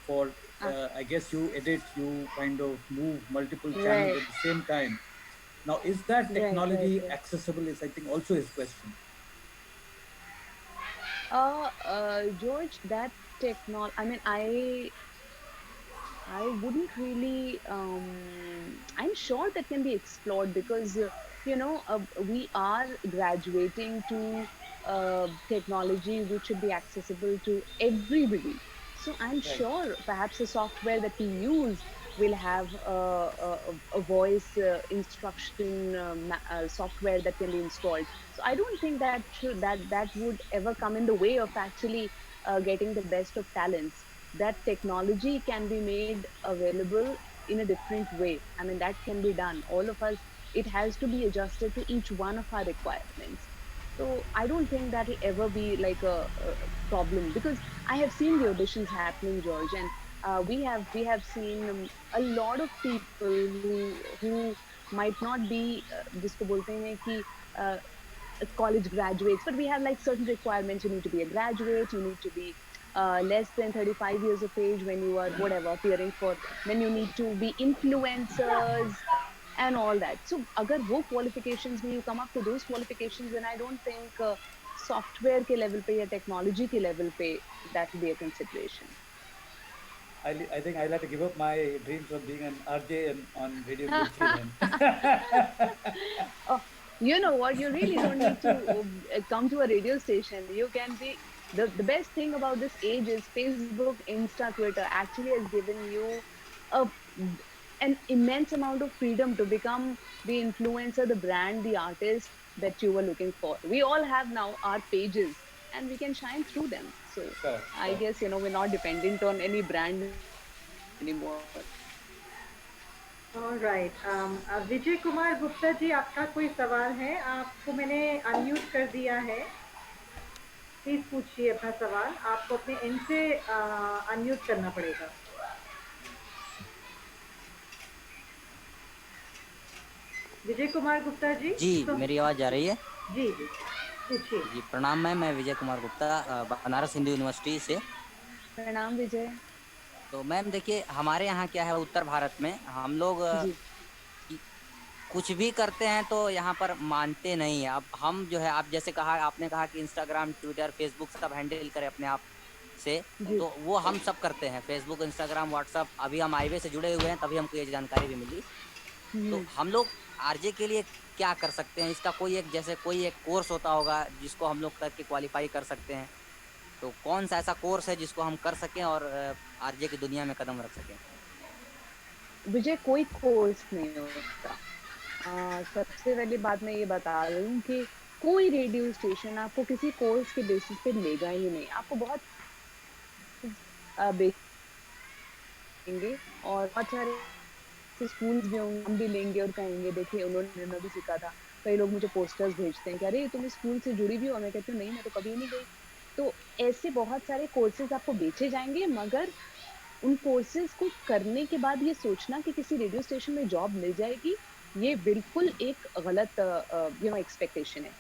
for. I guess you edit, you kind of move multiple channels Right. at the same time. Now, is that technology Right. accessible? Is, I think, also his question. George, that technology. I mean, I wouldn't really. I'm sure that can be explored because we are graduating to technology which should be accessible to everybody. So I'm Right. sure perhaps the software that we use will have a voice instruction software that can be installed. So I don't think that would ever come in the way of actually getting the best of talents. That technology can be made available in a different way. I mean, that can be done. All of us, it has to be adjusted to each one of our requirements. So I don't think that will ever be like a problem, because I have seen the auditions happening, George, and we have seen a lot of people who might not be जिसको बोलते हैं कि college graduates, but we have like certain requirements. You need to be a graduate, you need to be less than 35 years of age when you are whatever appearing for, then you need to be influencers and all that. So agar wo qualifications mein you come up to those qualifications, then I don't think software ke level pe ya technology ke level pe that will be a consideration. I think I'll have to give up my dreams of being an RJ on Radio Mirchi then. Oh, you know what? You really don't need to come to a radio station. You can be the best thing about this age is Facebook, Insta, Twitter actually has given you a an immense amount of freedom to become the influencer, the brand, the artist that you were looking for. We all have now our pages and we can shine through them. So Sure, I sure. guess we're not dependent on any brand anymore. Right. Vijay Kumar Gupta ji, आपका कोई सवाल है? आपको मैंने unmute कर दिया है, please पूछिए अपना सवाल. आपको अपने एंड से अनम्यूट करना पड़ेगा. विजय कुमार गुप्ता जी. जी, मेरी आवाज आ रही है? जी जी, पूछिए. जी, प्रणाम मैम. मैं विजय कुमार गुप्ता बनारस हिंदू यूनिवर्सिटी से. प्रणाम विजय. तो मैम देखिए, हमारे यहाँ क्या है, उत्तर भारत में हम लोग कुछ भी करते हैं तो यहाँ पर मानते नहीं है. अब हम जो है, आप जैसे कहा, आपने कहा कि इंस्टाग्राम, ट्विटर, फेसबुक सब हैंडल करें अपने आप से, तो वो हम सब करते हैं. Facebook, Instagram, WhatsApp. अभी हम हाईवे से जुड़े हुए हैं, तभी हमको ये जानकारी भी मिली. तो हम लोग आरजे के लिए क्या कर सकते हैं? इसका कोई एक कोर्स होता होगा जिसको हम लोग करके क्वालिफाई कर सकते हैं. तो कौन सा ऐसा कोर्स है जिसको हम कर सकें और आरजे की दुनिया में कदम रख सकें? विजय, कोई कोर्स नहीं होता. सबसे पहली बात मैं ये बता रही हूँ कि कोई रेडियो स्टेशन आपको किसी कोर्स के बेसिस पे लेगा ही नहीं. आपको बहुत बेचेंगे और बहुत सारे स्कूल्स भी होंगे, हम भी लेंगे और कहेंगे देखिए उन्होंने भी सीखा था. कई लोग मुझे पोस्टर्स भेजते हैं कि अरे तुम स्कूल से जुड़ी भी हो. मैं कहती हूँ नहीं, मैं तो कभी नहीं गई. तो ऐसे बहुत सारे कोर्सेज आपको बेचे जाएंगे, मगर उन कोर्सेज को करने के बाद ये सोचना कि किसी रेडियो स्टेशन में जॉब मिल जाएगी, ये बिल्कुल एक गलत एक्सपेक्टेशन है.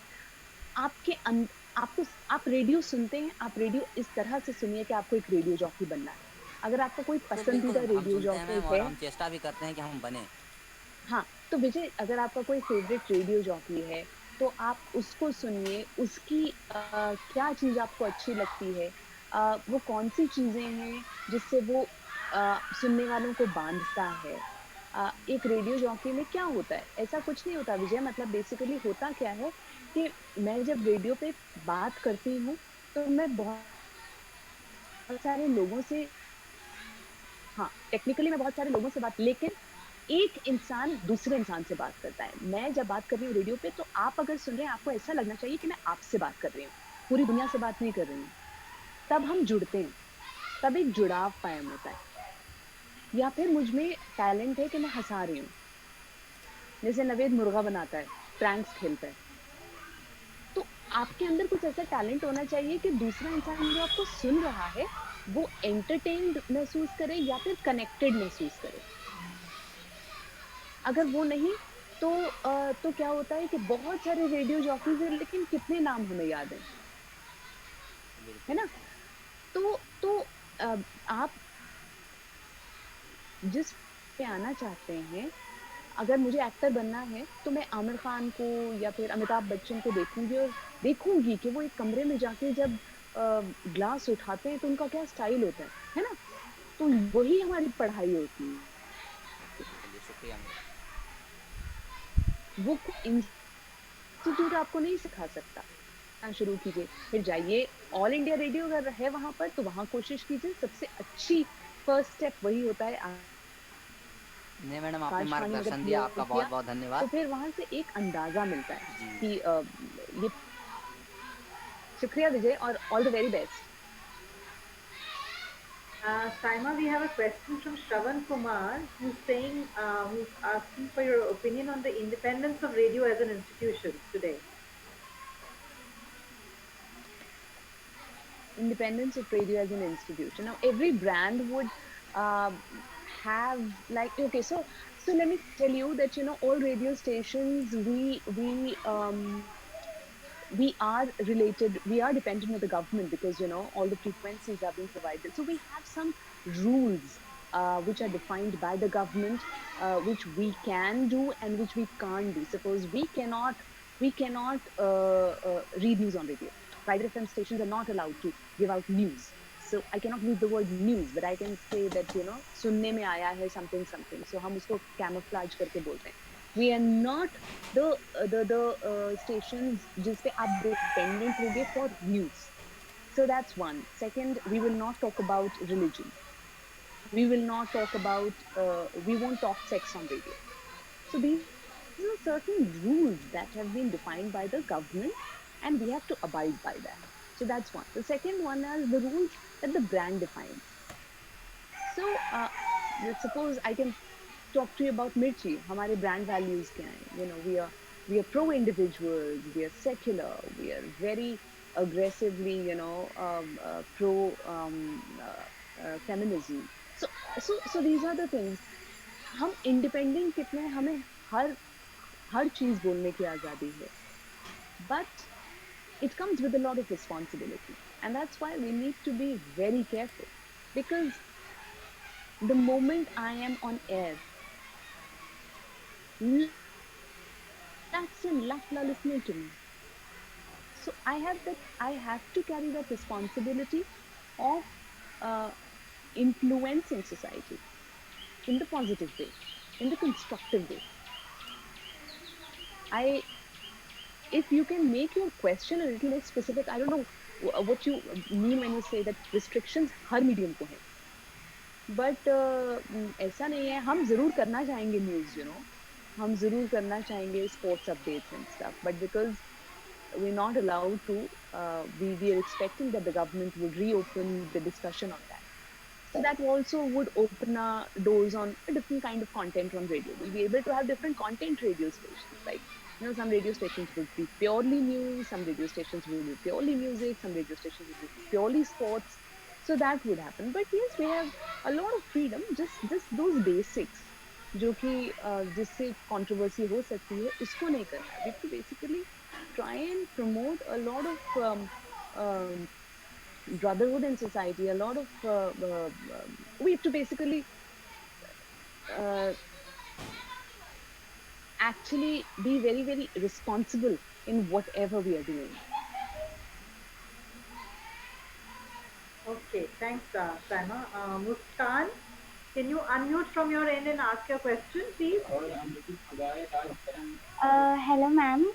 आप रेडियो सुनते हैं, आप रेडियो इस तरह से सुनिए कि आपको एक रेडियो जॉकी बनना है. अगर आपका कोई पसंदीदा रेडियो जॉकी है, हम चेष्टा भी करते हैं कि हम बने. हाँ, तो विजय, अगर आपका कोई फेवरेट रेडियो जॉकी है तो आप उसको सुनिए, उसकी क्या चीज आपको अच्छी लगती है, वो कौन सी चीजें हैं जिससे वो सुनने वालों को बांधता है। एक रेडियो जॉकी में क्या होता है, ऐसा कुछ नहीं होता विजय, मतलब बेसिकली होता क्या है कि मैं जब रेडियो पे बात करती हूँ तो मैं बहुत सारे लोगों से, हाँ टेक्निकली मैं बहुत सारे लोगों से बात, लेकिन एक इंसान दूसरे इंसान से बात करता है। मैं जब बात कर रही हूँ रेडियो पे तो आप अगर सुन रहे हैं, आपको ऐसा लगना चाहिए कि मैं आपसे बात कर रही हूँ, पूरी दुनिया से बात नहीं कर रही हूँ। तब हम जुड़ते हैं, तब एक जुड़ाव कायम होता है। या फिर मुझ में टैलेंट है कि मैं हंसा रही हूँ, जैसे नवेद मुर्गा बनाता है, प्रैंक्स खेलता है, तो आपके अंदर कुछ ऐसा टैलेंट होना चाहिए कि दूसरा इंसान जो आपको सुन रहा है वो एंटरटेन्ड महसूस करे या फिर कनेक्टेड महसूस करे। अगर वो नहीं तो क्या होता है कि बहुत सारे रेडियो जॉकीज हैं लेकिन कितने नाम हमें याद हैं, है बिल्कुल। ना। तो आप जिस पे आना चाहते हैं, अगर मुझे एक्टर बनना है तो मैं आमिर खान को या फिर अमिताभ बच्चन को देखूंगी और देखूंगी कि वो एक कमरे में जाके जब ग्लास उठाते हैं तो उनका क्या स्टाइल होता है ना। तो वही हमारी पढ़ाई होती है। चलिए शुक्रिया मेरा। वो इंस्टीट्यूट आपको नहीं सिखा सकता। शुरू कीजिए, फिर जाइए ऑल इंडिया रेडियो अगर है वहां पर तो वहां कोशिश कीजिए। सबसे अच्छी फर्स्ट स्टेप वही होता है। नहीं मैडम, आपने आकाशवाणी में अगर मार्गदर्शन दिया, आपका क्लियर बहुत किया बहुत तो धन्यवाद। फिर वहां से एक अंदाजा मिलता है जी। कि ये। शुक्रिया विजय और all the very best. Saima, we have a question from Shravan Kumar, who's saying, who's asking for your opinion on the independence of radio as an institution today. Independence of radio as an institution. Now, every brand would uh, have like, okay, so let me tell you that all radio stations, we are related, we are dependent on the government because all the frequencies are being provided. So we have some rules which are defined by the government, which we can do and which we can't do. Suppose we cannot read news on radio. Private FM stations are not allowed to give out news. So I cannot use the word news, but I can say that सुनने में आया है something something. So हम उसको camouflage करके बोलते हैं. We are not the stations जिस पे आप dependent होगे for news. So that's one. Second, we will not talk about religion. We will not talk about, we won't talk sex on radio. So these are certain rules that have been defined by the government and we have to abide by that. So that's one. The second one is the rules that the brand defines. So let's suppose I can talk to you about Mirchi. हमारे brand values क्या हैं? We are pro individuals. We are secular. We are very aggressively, pro feminism. So these are the things. हम independent कितने हैं? हमें हर चीज बोलने की आजादी है. But it comes with a lot of responsibility, and that's why we need to be very careful, because the moment I am on air, lakhs and lakhs are listening to me. So I have to carry that responsibility of uh, influencing society in the positive way, in the constructive way. If you can make your question a little more specific, I don't know what you mean when you say that restrictions her medium को है. But ऐसा नहीं है. हम जरूर करना चाहेंगे news, हम जरूर करना चाहेंगे sports updates and stuff, but because we're not allowed to, we are expecting that the government would reopen the discussion on that. So that also would open doors on a different kind of content on radio. We'll be able to have different content radio stations. Like, some radio stations will be purely news, some radio stations will be purely music, some radio stations will be purely sports. So that would happen. But yes, we have a lot of freedom, just those basics जो कि जिससे controversy हो सकती है, उसको नहीं करना है. We have to basically try and promote a lot of brotherhood in society, a lot of we have to basically uh, actually be very, very responsible in whatever we are doing. Okay, thanks, Saima. Muskan, can you unmute from your end and ask your question, please? Hello, ma'am.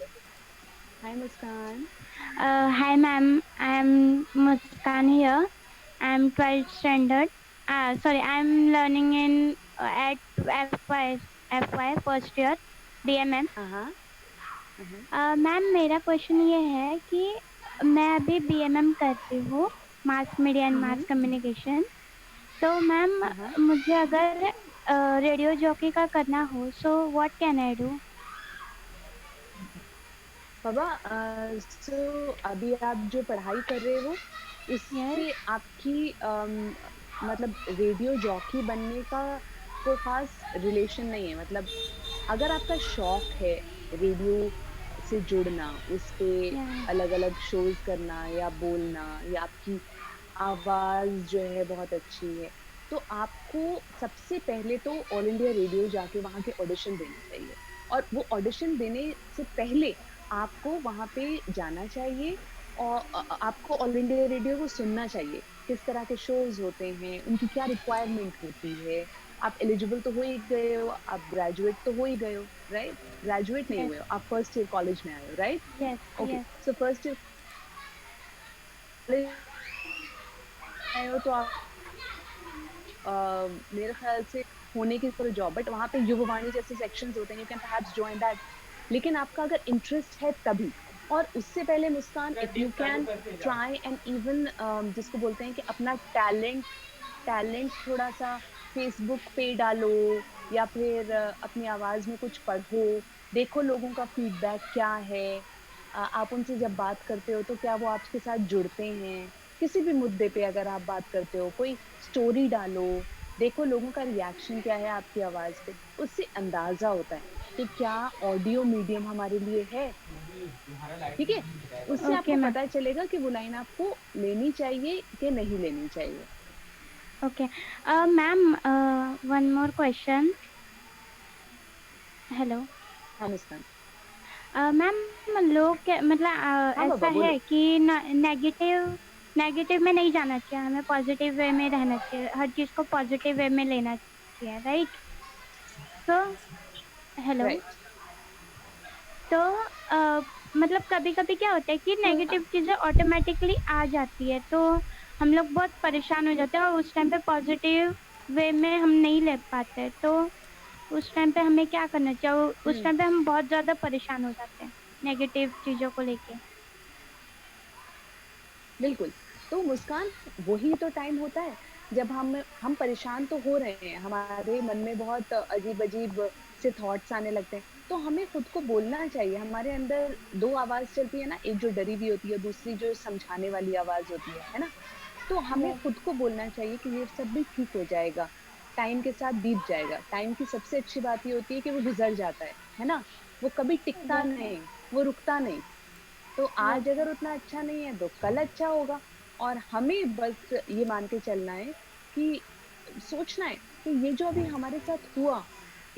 Hi, Muskan. Hi, ma'am. I'm Muskan here. I'm 12th standard. Sorry, I'm learning in at FY first year DMM. Uh-huh. Ma'am मेरा question ये है कि मैं अभी BMM कर रही हूँ, mass media and mass communication. तो मैम मुझे अगर रेडियो जॉकी का करना हो, so what can I do? बाबा, सो अभी आप जो पढ़ाई कर रहे हो उससे आपकी मतलब रेडियो जॉकी बनने का कोई खास रिलेशन नहीं है. मतलब अगर आपका शौक है रेडियो से जुड़ना, उस पे अलग अलग शोज करना या बोलना, या आपकी आवाज जो है बहुत अच्छी है, तो आपको सबसे पहले तो ऑल इंडिया रेडियो जाके वहाँ के ऑडिशन देने चाहिए. और वो ऑडिशन देने से पहले आपको वहाँ पे जाना चाहिए और आपको ऑल इंडिया रेडियो को सुनना चाहिए. किस तरह के शोज होते हैं, उनकी क्या रिक्वायरमेंट होती है. आप एलिजिबल तो हो ही गए हो, आप ग्रेजुएट तो हो ही गए हो, राइट? ग्रेजुएट नहीं हुए हो, आप फर्स्ट ईयर कॉलेज में आए हो, right? Okay, so first year आए हो तो आप मेरे ख्याल से होने की तरह जॉब, बट वहाँ पे युववाणी जैसे सेक्शंस होते हैं, you can perhaps join that. लेकिन आपका अगर इंटरेस्ट है तभी. और उससे पहले Muskan, if you can try and even जिसको बोलते हैं कि अपना टैलेंट थोड़ा सा फेसबुक पे डालो, या फिर अपनी आवाज में कुछ पढ़ो, देखो लोगों का फीडबैक क्या है. आप उनसे जब बात करते हो तो क्या वो आपके साथ जुड़ते हैं. किसी भी मुद्दे पे अगर आप बात करते हो, कोई स्टोरी डालो, देखो लोगों का रिएक्शन क्या है आपकी आवाज पे. उससे अंदाजा होता है कि क्या ऑडियो मीडियम हमारे लिए है. ठीक है, उससे आपको पता चलेगा कि वो लाइन आपको लेनी चाहिए कि नहीं लेनी चाहिए. Okay ma'am, one more question. Hello. हाँ मुस्कान. मैम लोग मतलब ऐसा है कि नेगेटिव में नहीं जाना चाहिए, हमें पॉजिटिव वे में रहना चाहिए, हर चीज को पॉजिटिव वे में लेना चाहिए, राइट? तो हेलो. तो मतलब कभी कभी क्या होता है कि नेगेटिव चीजें ऑटोमेटिकली आ जाती है, तो हम लोग बहुत परेशान हो जाते हैं और उस टाइम पे पॉजिटिव वे में हम नहीं ले पाते. तो उस टाइम पे हमें क्या करना चाहिए? उस टाइम पे हम बहुत ज्यादा परेशान हो जाते हैं नेगेटिव चीजों को लेके. बिल्कुल. तो मुस्कान, वही तो टाइम होता है जब हम परेशान तो हो रहे हैं, हमारे मन में बहुत अजीब अजीब से थॉट्स आने लगते हैं, तो हमें खुद को बोलना चाहिए. हमारे अंदर दो आवाज चलती है ना, एक जो डरी हुई होती है, दूसरी जो समझाने वाली आवाज होती है ना. तो हमें खुद को बोलना चाहिए कि ये सब भी ठीक हो जाएगा, टाइम के साथ बीत जाएगा. टाइम की सबसे अच्छी बात ये होती है कि वो गुजर जाता है ना. वो कभी टिकता नहीं, वो रुकता नहीं. तो आज अगर उतना अच्छा नहीं है तो कल अच्छा होगा. और हमें बस ये मान के चलना है कि सोचना है कि ये जो अभी हमारे साथ हुआ,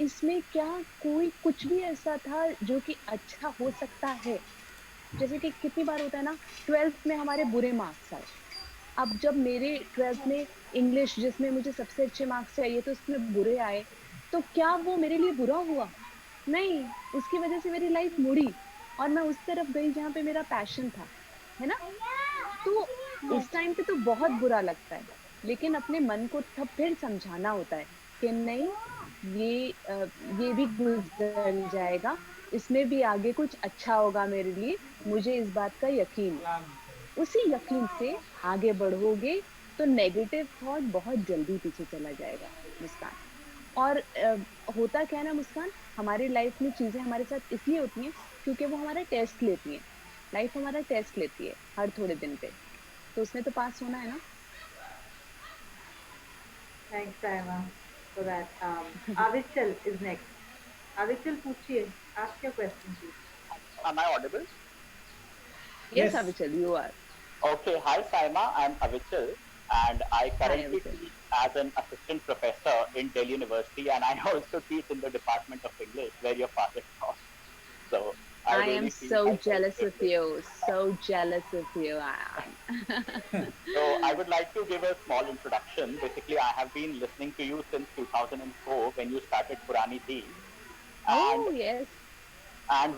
इसमें क्या कोई कुछ भी ऐसा था जो कि अच्छा हो सकता है. जैसे कि कितनी बार होता है ना, 12th में हमारे बुरे मार्क्स आए. अब जब मेरे 12th में इंग्लिश, जिसमें मुझे सबसे अच्छे मार्क्स चाहिए, तो उसमें बुरे आए, तो क्या वो मेरे लिए बुरा हुआ? नहीं, उसकी वजह से मेरी लाइफ मुड़ी और मैं उस तरफ गई जहाँ पे मेरा पैशन था, है ना. तो उस टाइम पे तो बहुत बुरा लगता है, लेकिन अपने मन को तब फिर समझाना होता है कि नहीं, ये भी गुजर जाएगा, इसमें भी आगे कुछ अच्छा होगा मेरे लिए, मुझे इस बात का यकीन है. उसी यकीन से आगे बढ़ोगे तो नेगेटिव थॉट बहुत जल्दी पीछे चला जाएगा मुस्कान. और होता क्या है ना मुस्कान, हमारी लाइफ में चीजें हमारे साथ इसलिए होती हैं क्योंकि वो हमारा टेस्ट लेती है. लाइफ हमारा टेस्ट लेती है हर थोड़े दिन पे, तो उसमें तो पास होना है ना. Thanks, Saima, for that. Avichal is next. Avichal, पूछिए. Ask your question, please. Am I audible? Yes, Avichal, you are. Okay. Hi, Saima. I'm Avichal. and I Hi, currently Abhishek. teach as an assistant professor in Delhi University, and I also teach in the Department of English where your father taught. So I I am really feel so myself jealous of privileged. you. So jealous of you. I am. So I would like to give a small introduction. Basically, I have been listening to you since 2004 when you started Purani Teen, and Oh, yes.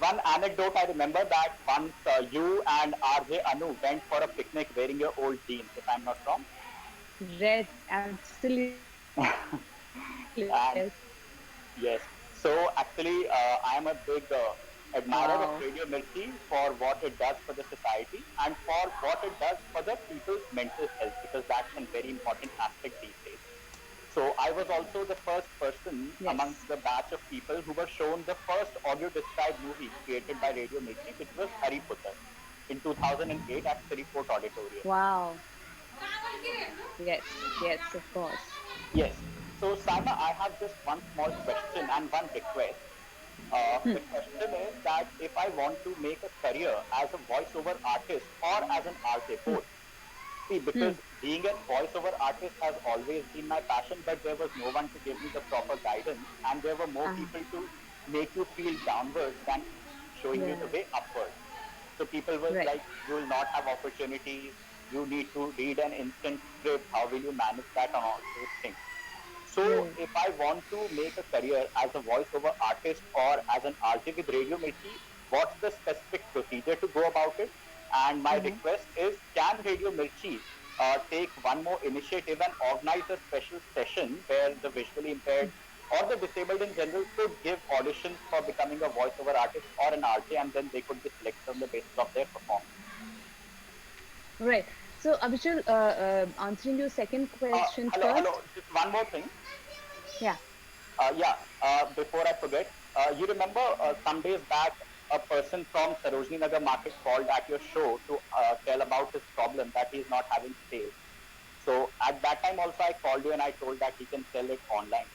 one anecdote I remember that once you and RJ Anu went for a picnic wearing your old jeans, if I'm not wrong. Red. Absolutely, yes. And yes. So actually, I am a big admirer of Wow. Radio Mirchi for what it does for the society and for what it does for the people's mental health, because that's a very important aspect these days. So I was also the first person Yes. amongst the batch of people who were shown the first audio described movie created by Radio Mirchi, which was Harry Potter in 2008 at Siriport Auditorium. Wow. Yes. Yes, of course. Yes. So Saima, I have just one small question and one request. The question is that if I want to make a career as a voiceover artist or as an RJ, both. See, Hmm. because being a voiceover artist has always been my passion, but there was no one to give me the proper guidance, and there were more Ah, people to make you feel downwards than showing you yeah. the way upwards. So people was Right. like, you will not have opportunities, you need to read an instant script, how will you manage that and all those things. So Right. if I want to make a career as a voiceover artist or as an RJ with Radio Mirchi, what's the specific procedure to go about it? And my Uh-huh. request is, can Radio Mirchi take one more initiative and organize a special session where the visually impaired or the disabled in general could give auditions for becoming a voiceover artist or an RJ, and then they could be selected on the basis of their performance. Right. So, Abhishek, answering your second question Hello, hello. first. Just one more thing. Yeah. Yeah, before I forget, you remember some days back, a person from Sarojini Nagar market called at your show to tell about his problem that he's not having sales. So at that time also I called you and I told that he can sell it online.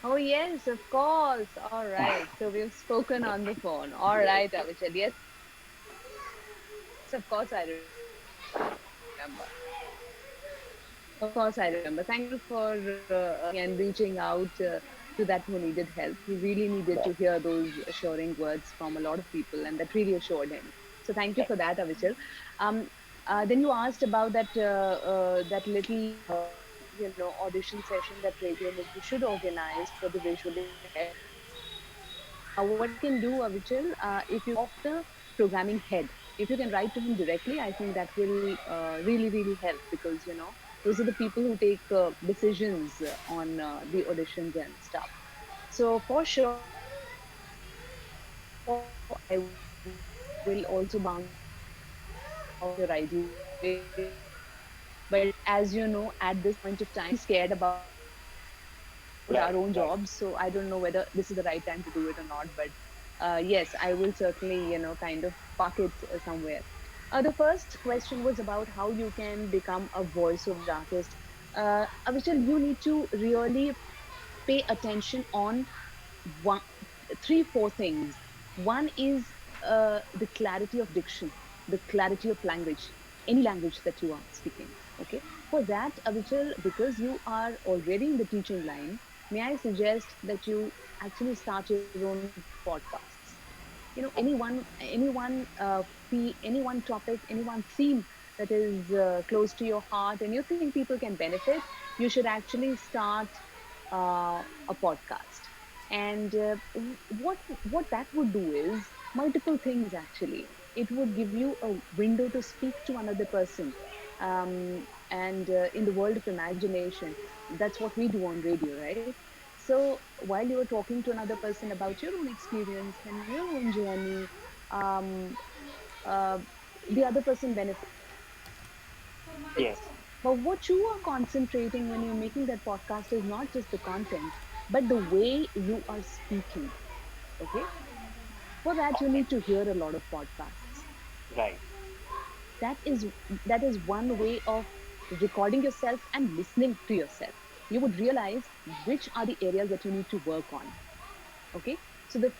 Oh, yes, of course. All right. So we've spoken on the phone. All Yes. right, Abhishek. Yes, of course, I remember. Of course, I remember. Thank you for again reaching out to that who needed help. He really needed to Right, hear those assuring words from a lot of people, and that really assured him. So thank you right. for that, Avichal. Um, then you asked about that little audition session that Radio Mirchi should organize for the visually impaired. What I can do, Avichal, if you of the programming head, if you can write to him directly, I think that will really help, because those are the people who take decisions on the auditions and stuff. So for sure, I will also bounce your ideas off your ideas anyway. But as you know, at this point of time, scared about our own jobs. So I don't know whether Right, this is right. the right time to do it or not. But yes, I will certainly, kind of park it somewhere. The first question was about how you can become a voiceover artist. Avichal, you need to really pay attention on one, three, four things. One is the clarity of diction, the clarity of language, any language that you are speaking. Okay. For that, Avichal, because you are already in the teaching line, may I suggest that you actually start your own podcasts. Any one topic, any one theme that is close to your heart, and you think people can benefit, you should actually start a podcast. And what that would do is multiple things actually. It would give you a window to speak to another person, and in the world of imagination, that's what we do on radio, right? So while you are talking to another person about your own experience and your own journey, um, uh, the other person benefits. Yes, But what you are concentrating when you're making that podcast is not just the content, but the way you are speaking. Okay. For that, you okay, need to hear a lot of podcasts. right, That is that is one way of recording yourself and listening to yourself. You would realize which are the areas that you need to work on. Okay. So the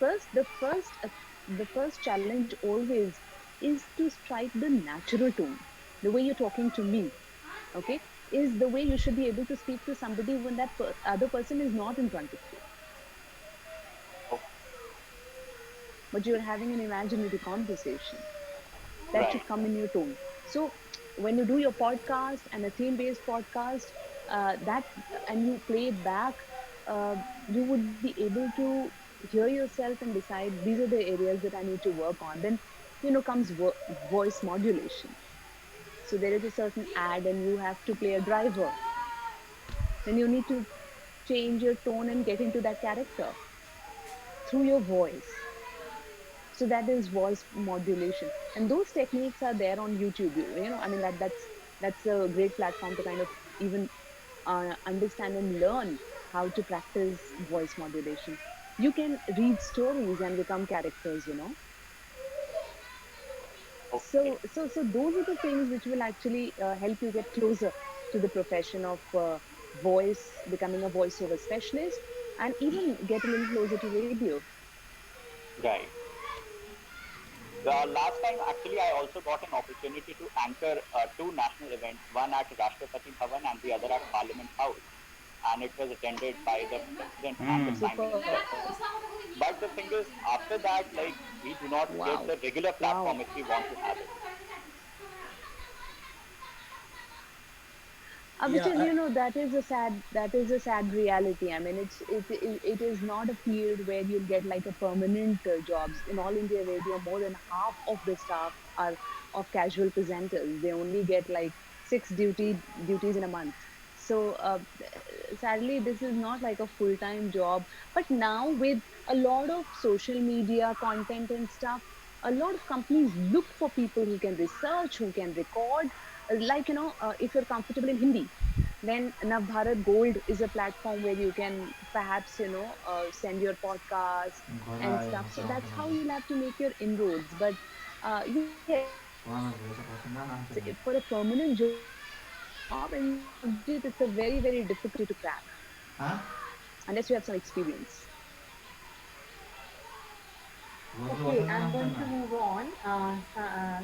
first challenge always is to strike the natural tone, the way you're talking to me. okay, is the way you should be able to speak to somebody when that other person is not in front of you, but you're having an imaginary conversation. That Right. should come in your tone. So when you do your podcast and a theme-based podcast, that and you play it back, you would be able to hear yourself and decide these are the areas that I need to work on. Then, comes voice modulation. So there is a certain ad, and you have to play a driver. Then you need to change your tone and get into that character through your voice. So that is voice modulation, and those techniques are there on YouTube. I mean, that's a great platform to kind of even understand and learn how to practice voice modulation. You can read stories and become characters. Okay. So those are the things which will actually help you get closer to the profession of voice, becoming a voiceover specialist, and even get a little closer to radio. Right. The last time, actually, I also got an opportunity to anchor two national events, one at Rashtrapati Bhavan and the other at Parliament House. And it was attended by the President and the Prime Super. Minister. But the thing is, after that, like, we do not get Wow. the regular Wow. platform if we want to have it. Abhijit, Yeah, that is a sad reality. I mean, it is not a field where you'll get like a permanent jobs. In All India Radio, more than half of the staff are of casual presenters. They only get like six duties in a month. So sadly, this is not like a full-time job. But now with a lot of social media content and stuff, a lot of companies look for people who can research, who can record. Like, if you're comfortable in Hindi, then Navbharat Gold is a platform where you can perhaps, send your podcast and stuff. So that's how you'll have to make your inroads. But yes, for a permanent job in Abhijit, it's a very, very difficult opportunity to crack unless you have some experience. Okay, I'm going to move on.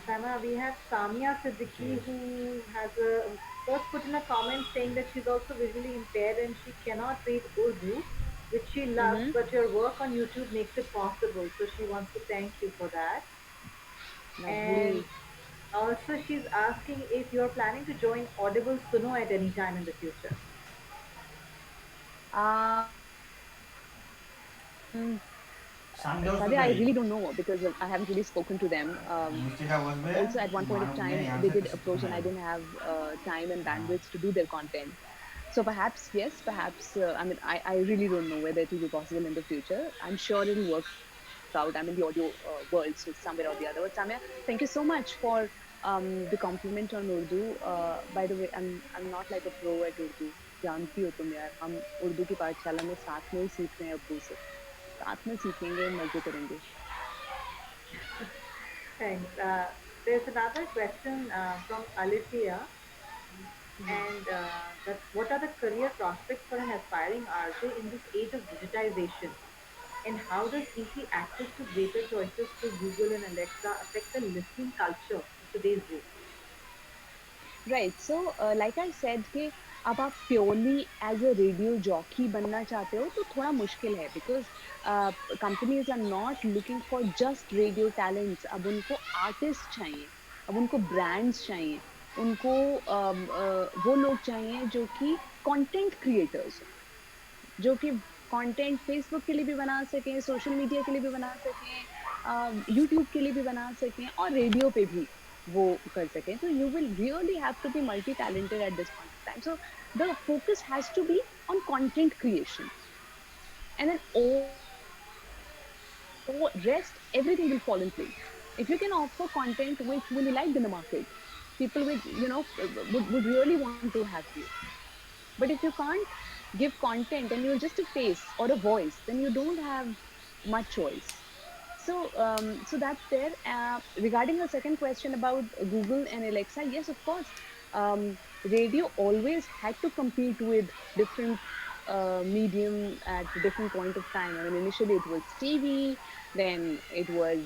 Sama, we have Samia Siddiqui who has first put in a comment saying that she's also visually impaired and she cannot read Urdu, which she loves, Mm-hmm. but your work on YouTube makes it possible. So she wants to thank you for that. And Lovely. also, she's asking if you're planning to join Audible Suno at any time in the future. Sadia, I really don't know because I haven't really spoken to them. Also, at one point of time, they did approach, and I didn't have time and bandwidth to do their content. So perhaps, yes, perhaps, I mean, I really don't know whether it will be possible in the future. I'm sure it'll work out. I'm in the audio world, so somewhere or the other. But Samia, thank you so much for the compliment on Urdu. By the way, I'm not like a pro at Urdu. जानती हो तुम यार, हम उर्दू की पाठशाला में साथ में ही सीख रहे हैं अब्बू से, साथ में सीखेंगे, मजे करेंगे. Thanks. There's another question from Alicia, and that what are the career prospects for an aspiring RJ in this age of digitization? And how does easy access to greater choices through Google and Alexa affect the listening culture of today's youth? Right so like I said कि अब आप purely as a radio jockey बनना चाहते हो तो थोड़ा मुश्किल है because companies are not looking for just radio talents. अब उनको आर्टिस्ट चाहिए, अब उनको ब्रांड्स चाहिए, उनको वो लोग चाहिए जो कि कंटेंट क्रिएटर्स, जो कि कंटेंट फेसबुक के लिए भी बना सकें, सोशल मीडिया के लिए भी बना सकें, यूट्यूब के लिए भी बना सकें और रेडियो पे भी वो कर सकें. तो you will really have to be multi talented at this point of time. So the focus has to be on content creation and then all rest, everything will fall in place. If you can offer content which will be liked in the market, people will, would really want to have you. But if you can't give content and you're just a face or a voice, then you don't have much choice. So that's there. Regarding the second question about Google and Alexa, yes, of course, radio always had to compete with different medium at different point of time. I mean, initially it was TV, then it was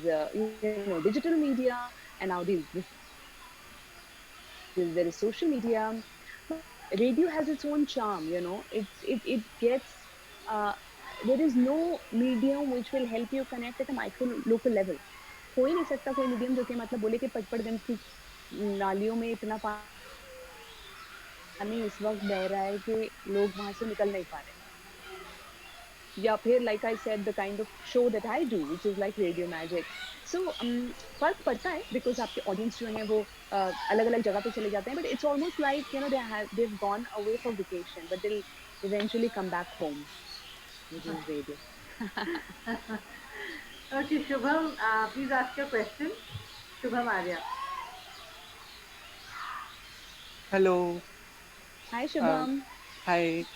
digital media, and now there is social media. radio has its own charm, you know. It gets uh, there is no medium which will help you connect at a micro local level. हो ही नहीं सकता कोई medium जो कि मतलब बोले कि पटपड़गंज की नालियों में इतना पानी इस वक्त बह रहा है कि लोग वहां से निकल नहीं पा रहे, या फिर like I said the kind of show that I do which is like radio magic. So फर्क पड़ता है because आपके audience जो है वो अलग-अलग जगह पे चले जाते हैं, but it's almost like you know they've gone away for vacation but they'll eventually come back home, which is radio. Okay, Shubham, please ask your question. Shubham Arya. Hello. Hi Shubham. Hi.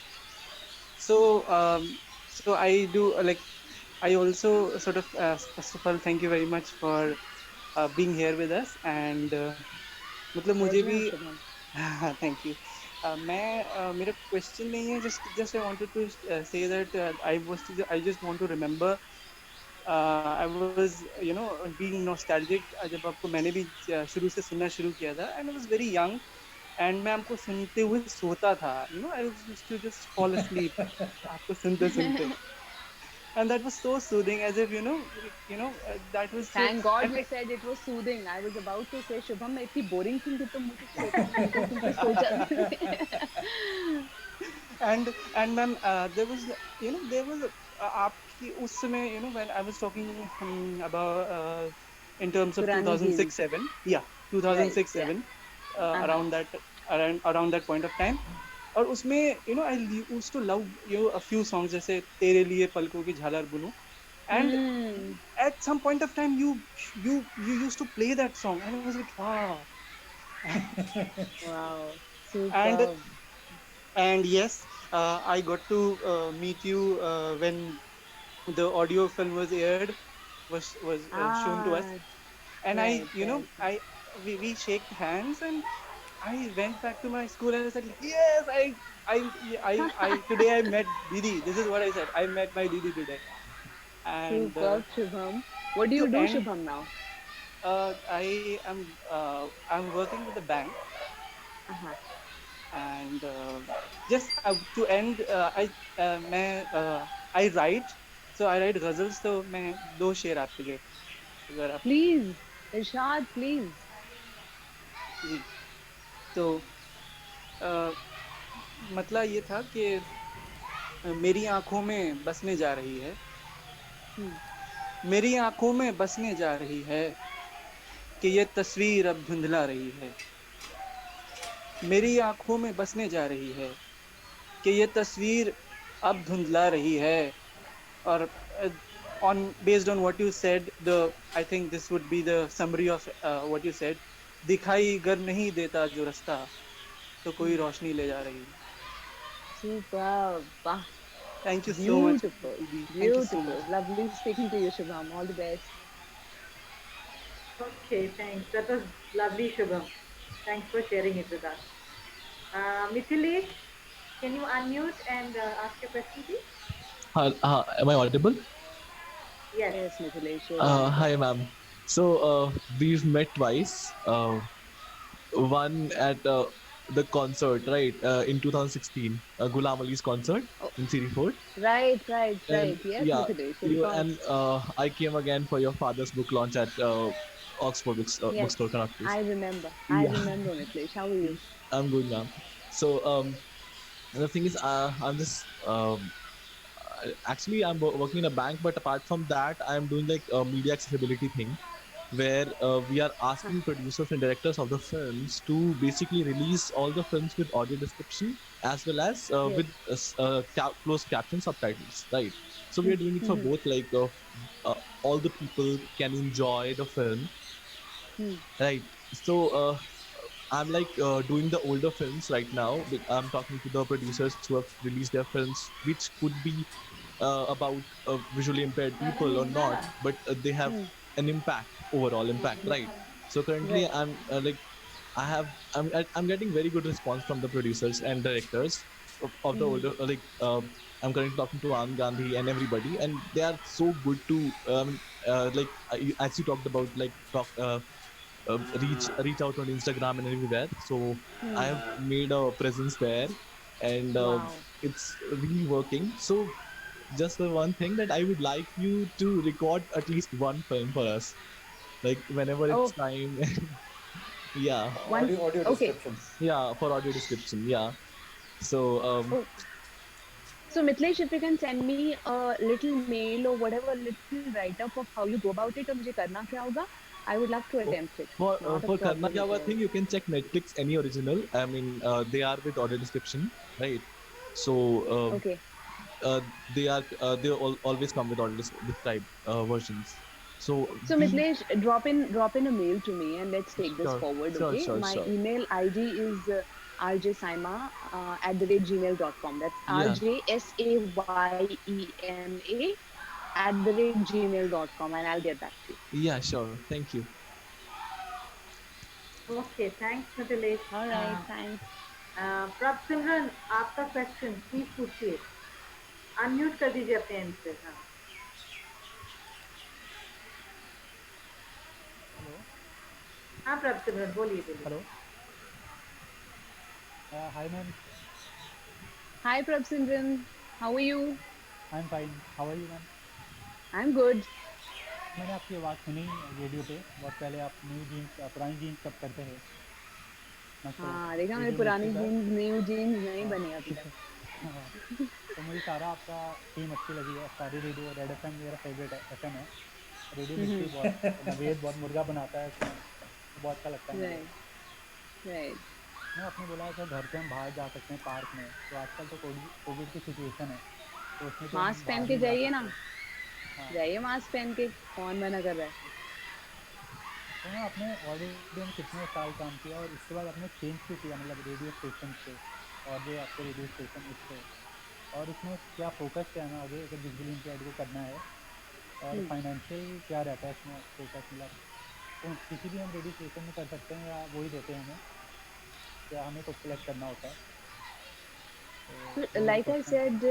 So, so I do like, I also sort of, first of all, thank you very much for being here with us. And मतलब मुझे भी thank you. मैं मेरा question नहीं है, just I wanted to say that I just want to remember. I was you know being nostalgic जब आपको मैंने भी शुरू से सुनना शुरू किया था, and I was very young. And मैं आपको सुनते हुए सोता था, you know, I used to just fall asleep आपको सुनते सुनते, and that was so soothing, as if you know that was so, thank God you said it was soothing. I was about to say Shubham मैं इतनी boring थी कि तुम मुझे सुनते सो जाते. and ma'am, there was आपकी उस समय, you know, when I was talking about in terms of 2006-7, yeah, 2006-7, around that point of time. और उसमें you know I used to love a few songs जैसे तेरे लिए पलकों की झालर बुनूं, and at some point of time you used to play that song and I was like wow. Wow, super. And yes, I got to meet you when the audio film was aired, was shown to us, and right, we shake hands, and I went back to my school and I said, yes, I today I met Didi. This is what I said. I met my Didi today. And super, Shubham. What do you do, Shubham, now? I'm working with a bank. And just to end, I write. So I write ghazals. So मैं 2 शेर आपके लिए, अगर आप Please, Irshad, please. जी, तो मतलब ये था कि मेरी आंखों में बसने जा रही है, मेरी आंखों में बसने जा रही है कि ये तस्वीर अब धुंधला रही है, मेरी आंखों में बसने जा रही है कि ये तस्वीर अब धुंधला रही है. और based on what you said, I think this would be the summary of what you said. दिखाई गर नहीं देता जो रास्ता, तो कोई रोशनी ले जा रही है. Superb. Thank you so much. Beautiful. Lovely speaking to you, Shubham. All the best. Okay, thanks. That was lovely, Shubham. Thanks for sharing it with us. Mithilesh, can you unmute and ask your question, please? Am I audible? Yes, Mithilesh. Hi, ma'am. So we've met twice. One at the concert, right, in 2016, Ghulam Ali's concert in Siri Fort. Right. Yes, yeah, Mithilesh. and I came again for your father's book launch at Oxford Bookstore, Connaught Place. I remember, Mithilesh. How are you? I'm good, ma'am. So the thing is, I'm just actually I'm working in a bank, but apart from that, I'm doing like a media accessibility thing, where we are asking producers and directors of the films to basically release all the films with audio description as well as with closed caption subtitles, right? So we are doing it for both, like all the people can enjoy the film, right? So I'm like doing the older films right now. I'm talking to the producers who have released their films, which could be about visually impaired people or not, but they have an impact, overall impact, right? So currently I'm I'm getting very good response from the producers and directors of the older, I'm currently talking to Anand Gandhi and everybody, and they are so good to as you talked about, reach out on Instagram and everywhere. So I have made a presence there, and Wow. it's really working. So just the one thing that I would like you to record at least one film for us, like whenever Oh, it's time. Yeah, one. Audio Okay. description. yeah, for audio description. Yeah. So Oh, so Mitlesh, if you can send me a little mail or whatever, little write up of how you go about it, और मुझे करना क्या होगा, I would love to attempt it. Not a for Karna problem Kya at Hua all. thing, you can check Netflix any original. I mean, they are with audio description, right? So Okay. they always come with audio described versions. So So Mitlesh, drop in a mail to me and let's take this Sure, forward. sure, Okay. sure, My sure. email ID is rjsaima@gmail.com. That's Yeah. rjsaima@gmail.com, and I'll get back to you. Yeah, sure. Thank you. Okay, thanks Mithilesh. All right. Thanks. प्रभ सिमरन, आपका question please पूछिए, unmute कर दीजिए अपने and से। हाँ प्रभ सिमरन, बोलिए। Hello, hi ma'am. Hi Prab Simran. How are you? I am fine, how are you ma'am? I'm good. मैंने आपकी आवाज़ सुनी रेडियो पे बहुत पहले, आप न्यू जीन्स पुरानी जीन्स सब करते हैं। हाँ, देखा मेरी पुरानी जीन्स न्यू जीन्स नहीं बनी अभी तक। तो मुझे सारा आपका टीम अच्छी लगी है, सारी रेडियो, रेड एफएम मेरा फेवरेट एफएम है। रेडियो मिर्ची बहुत, नवेद बहुत मुर्गा बनाता है उसमें, तो बहुत अच्छा लगता है मुझे। Right. मैं आपने बोला है कि घर से हम बाहर जा सकते हैं पार्क में, तो आजकल तो कोविड की सिचुएशन है, तो उसमें तो मास्क पहन के जाइए ना, जाइए मास्क पहन के, कौन मना कर रहा है? तो ना आपने ऑडियो में कितने साल काम किया और इसके बाद आपने चेंज भी किया, मतलब रेडियो स्टेशन से और जो आपके रेडियो स्टेशन इससे, और इसमें क्या फोकस क्या है ना आगे, अगर बिजली लिंक को करना है, और फाइनेंशियल क्या रहता है इसमें फोकस, मतलब तो किसी भी हम रेडियो स्टेशन में कर सकते हैं या वही देते हैं हमें, क्या हमें कुछ सिलेक्ट करना होता है? लाइक आई सेड,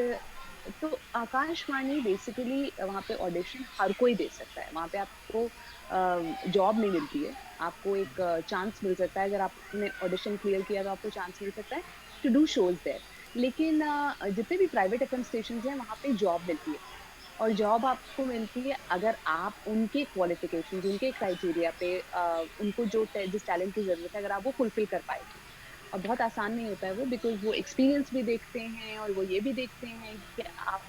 तो आकाशवाणी बेसिकली वहाँ पे ऑडिशन हर कोई दे सकता है, वहाँ पे आपको जॉब नहीं मिलती है, आपको एक चांस मिल सकता है, अगर आपने ऑडिशन क्लियर किया तो आपको चांस मिल सकता है टू डू शोज देयर। लेकिन जितने भी प्राइवेट एफएम स्टेशंस हैं वहाँ पे जॉब मिलती है, और जॉब आपको मिलती है अगर आप उनके क्वालिफिकेशन, उनके क्राइटेरिया पे उनको जो जिस टैलेंट की ज़रूरत है अगर आप वो फुलफिल कर पाए। और बहुत आसान नहीं होता है वो, बिकॉज वो एक्सपीरियंस भी देखते हैं और वो ये भी देखते हैं कि आप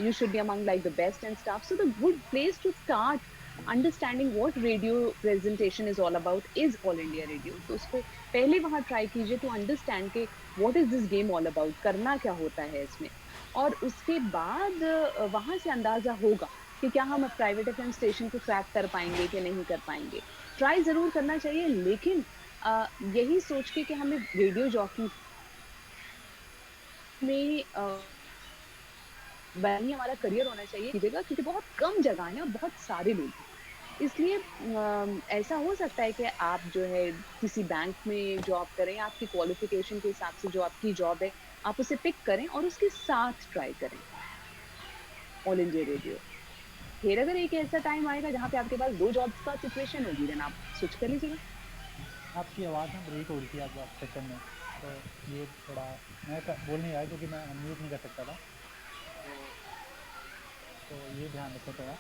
you should be among like the best and stuff. So the good place to start understanding what radio presentation is all about is All India Radio. तो उसको पहले वहाँ try कीजिए to understand के what is this game all about, करना क्या होता है इसमें, और उसके बाद वहाँ से अंदाज़ा होगा कि क्या हम प्राइवेट एफएम स्टेशन को क्रैक कर पाएंगे कि नहीं कर पाएंगे। ट्राई ज़रूर करना चाहिए, लेकिन यही सोच के कि हमें रेडियो जॉकी में वही हमारा करियर होना चाहिए कीजिएगा, क्योंकि बहुत कम जगह है और बहुत सारे लोग हैं। इसलिए ऐसा हो सकता है कि आप जो है किसी बैंक में जॉब करें, आपकी क्वालिफिकेशन के हिसाब से जो आपकी जॉब है आप उसे पिक करें और उसके साथ ट्राई करें ऑल इंडिया रेडियो। फिर अगर एक ऐसा टाइम आएगा जहाँ पे आपके पास 2 जॉब्स का सिचुएशन होगी, देन आप स्विच कर लीजिएगा। आपकी आवाज़ में ब्रेक हो रही थी आप सेशन में, तो ये थोड़ा मैं बोल नहीं रहा क्योंकि मैं अनम्यूट नहीं कर सकता था, तो ये ध्यान रखो थोड़ा।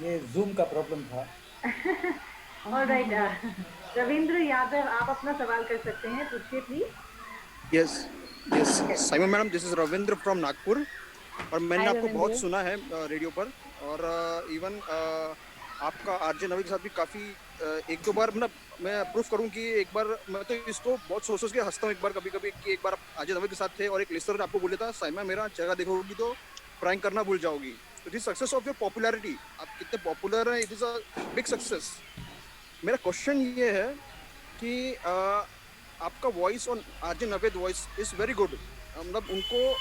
ये जूम का प्रॉब्लम था। ऑलराइट, रविंद्र यादव, आप अपना सवाल कर सकते हैं, पूछिए please. Yes Saima madam, this is Ravindra from Nagpur, और मैंने आपको बहुत सुना है रेडियो पर, और इवन आपका आरजे नवी के साथ भी काफ़ी 1-2 बार, मतलब मैं प्रूफ करूं कि एक बार मैं तो इसको बहुत सोच के हंसता हूँ एक बार कभी-कभी कि एक बार आरजे नवी के साथ थे और एक लिस्टर ने आपको बोला था साइमा मेरा चेहरा देखोगी तो प्रैंक करना भूल जाओगी। तो this success of your popularity, आप कितने पॉपुलर हैं, it is a big success. मेरा क्वेश्चन ये है कि आपका वॉइस और RJ Naved voice is very good, मतलब उनको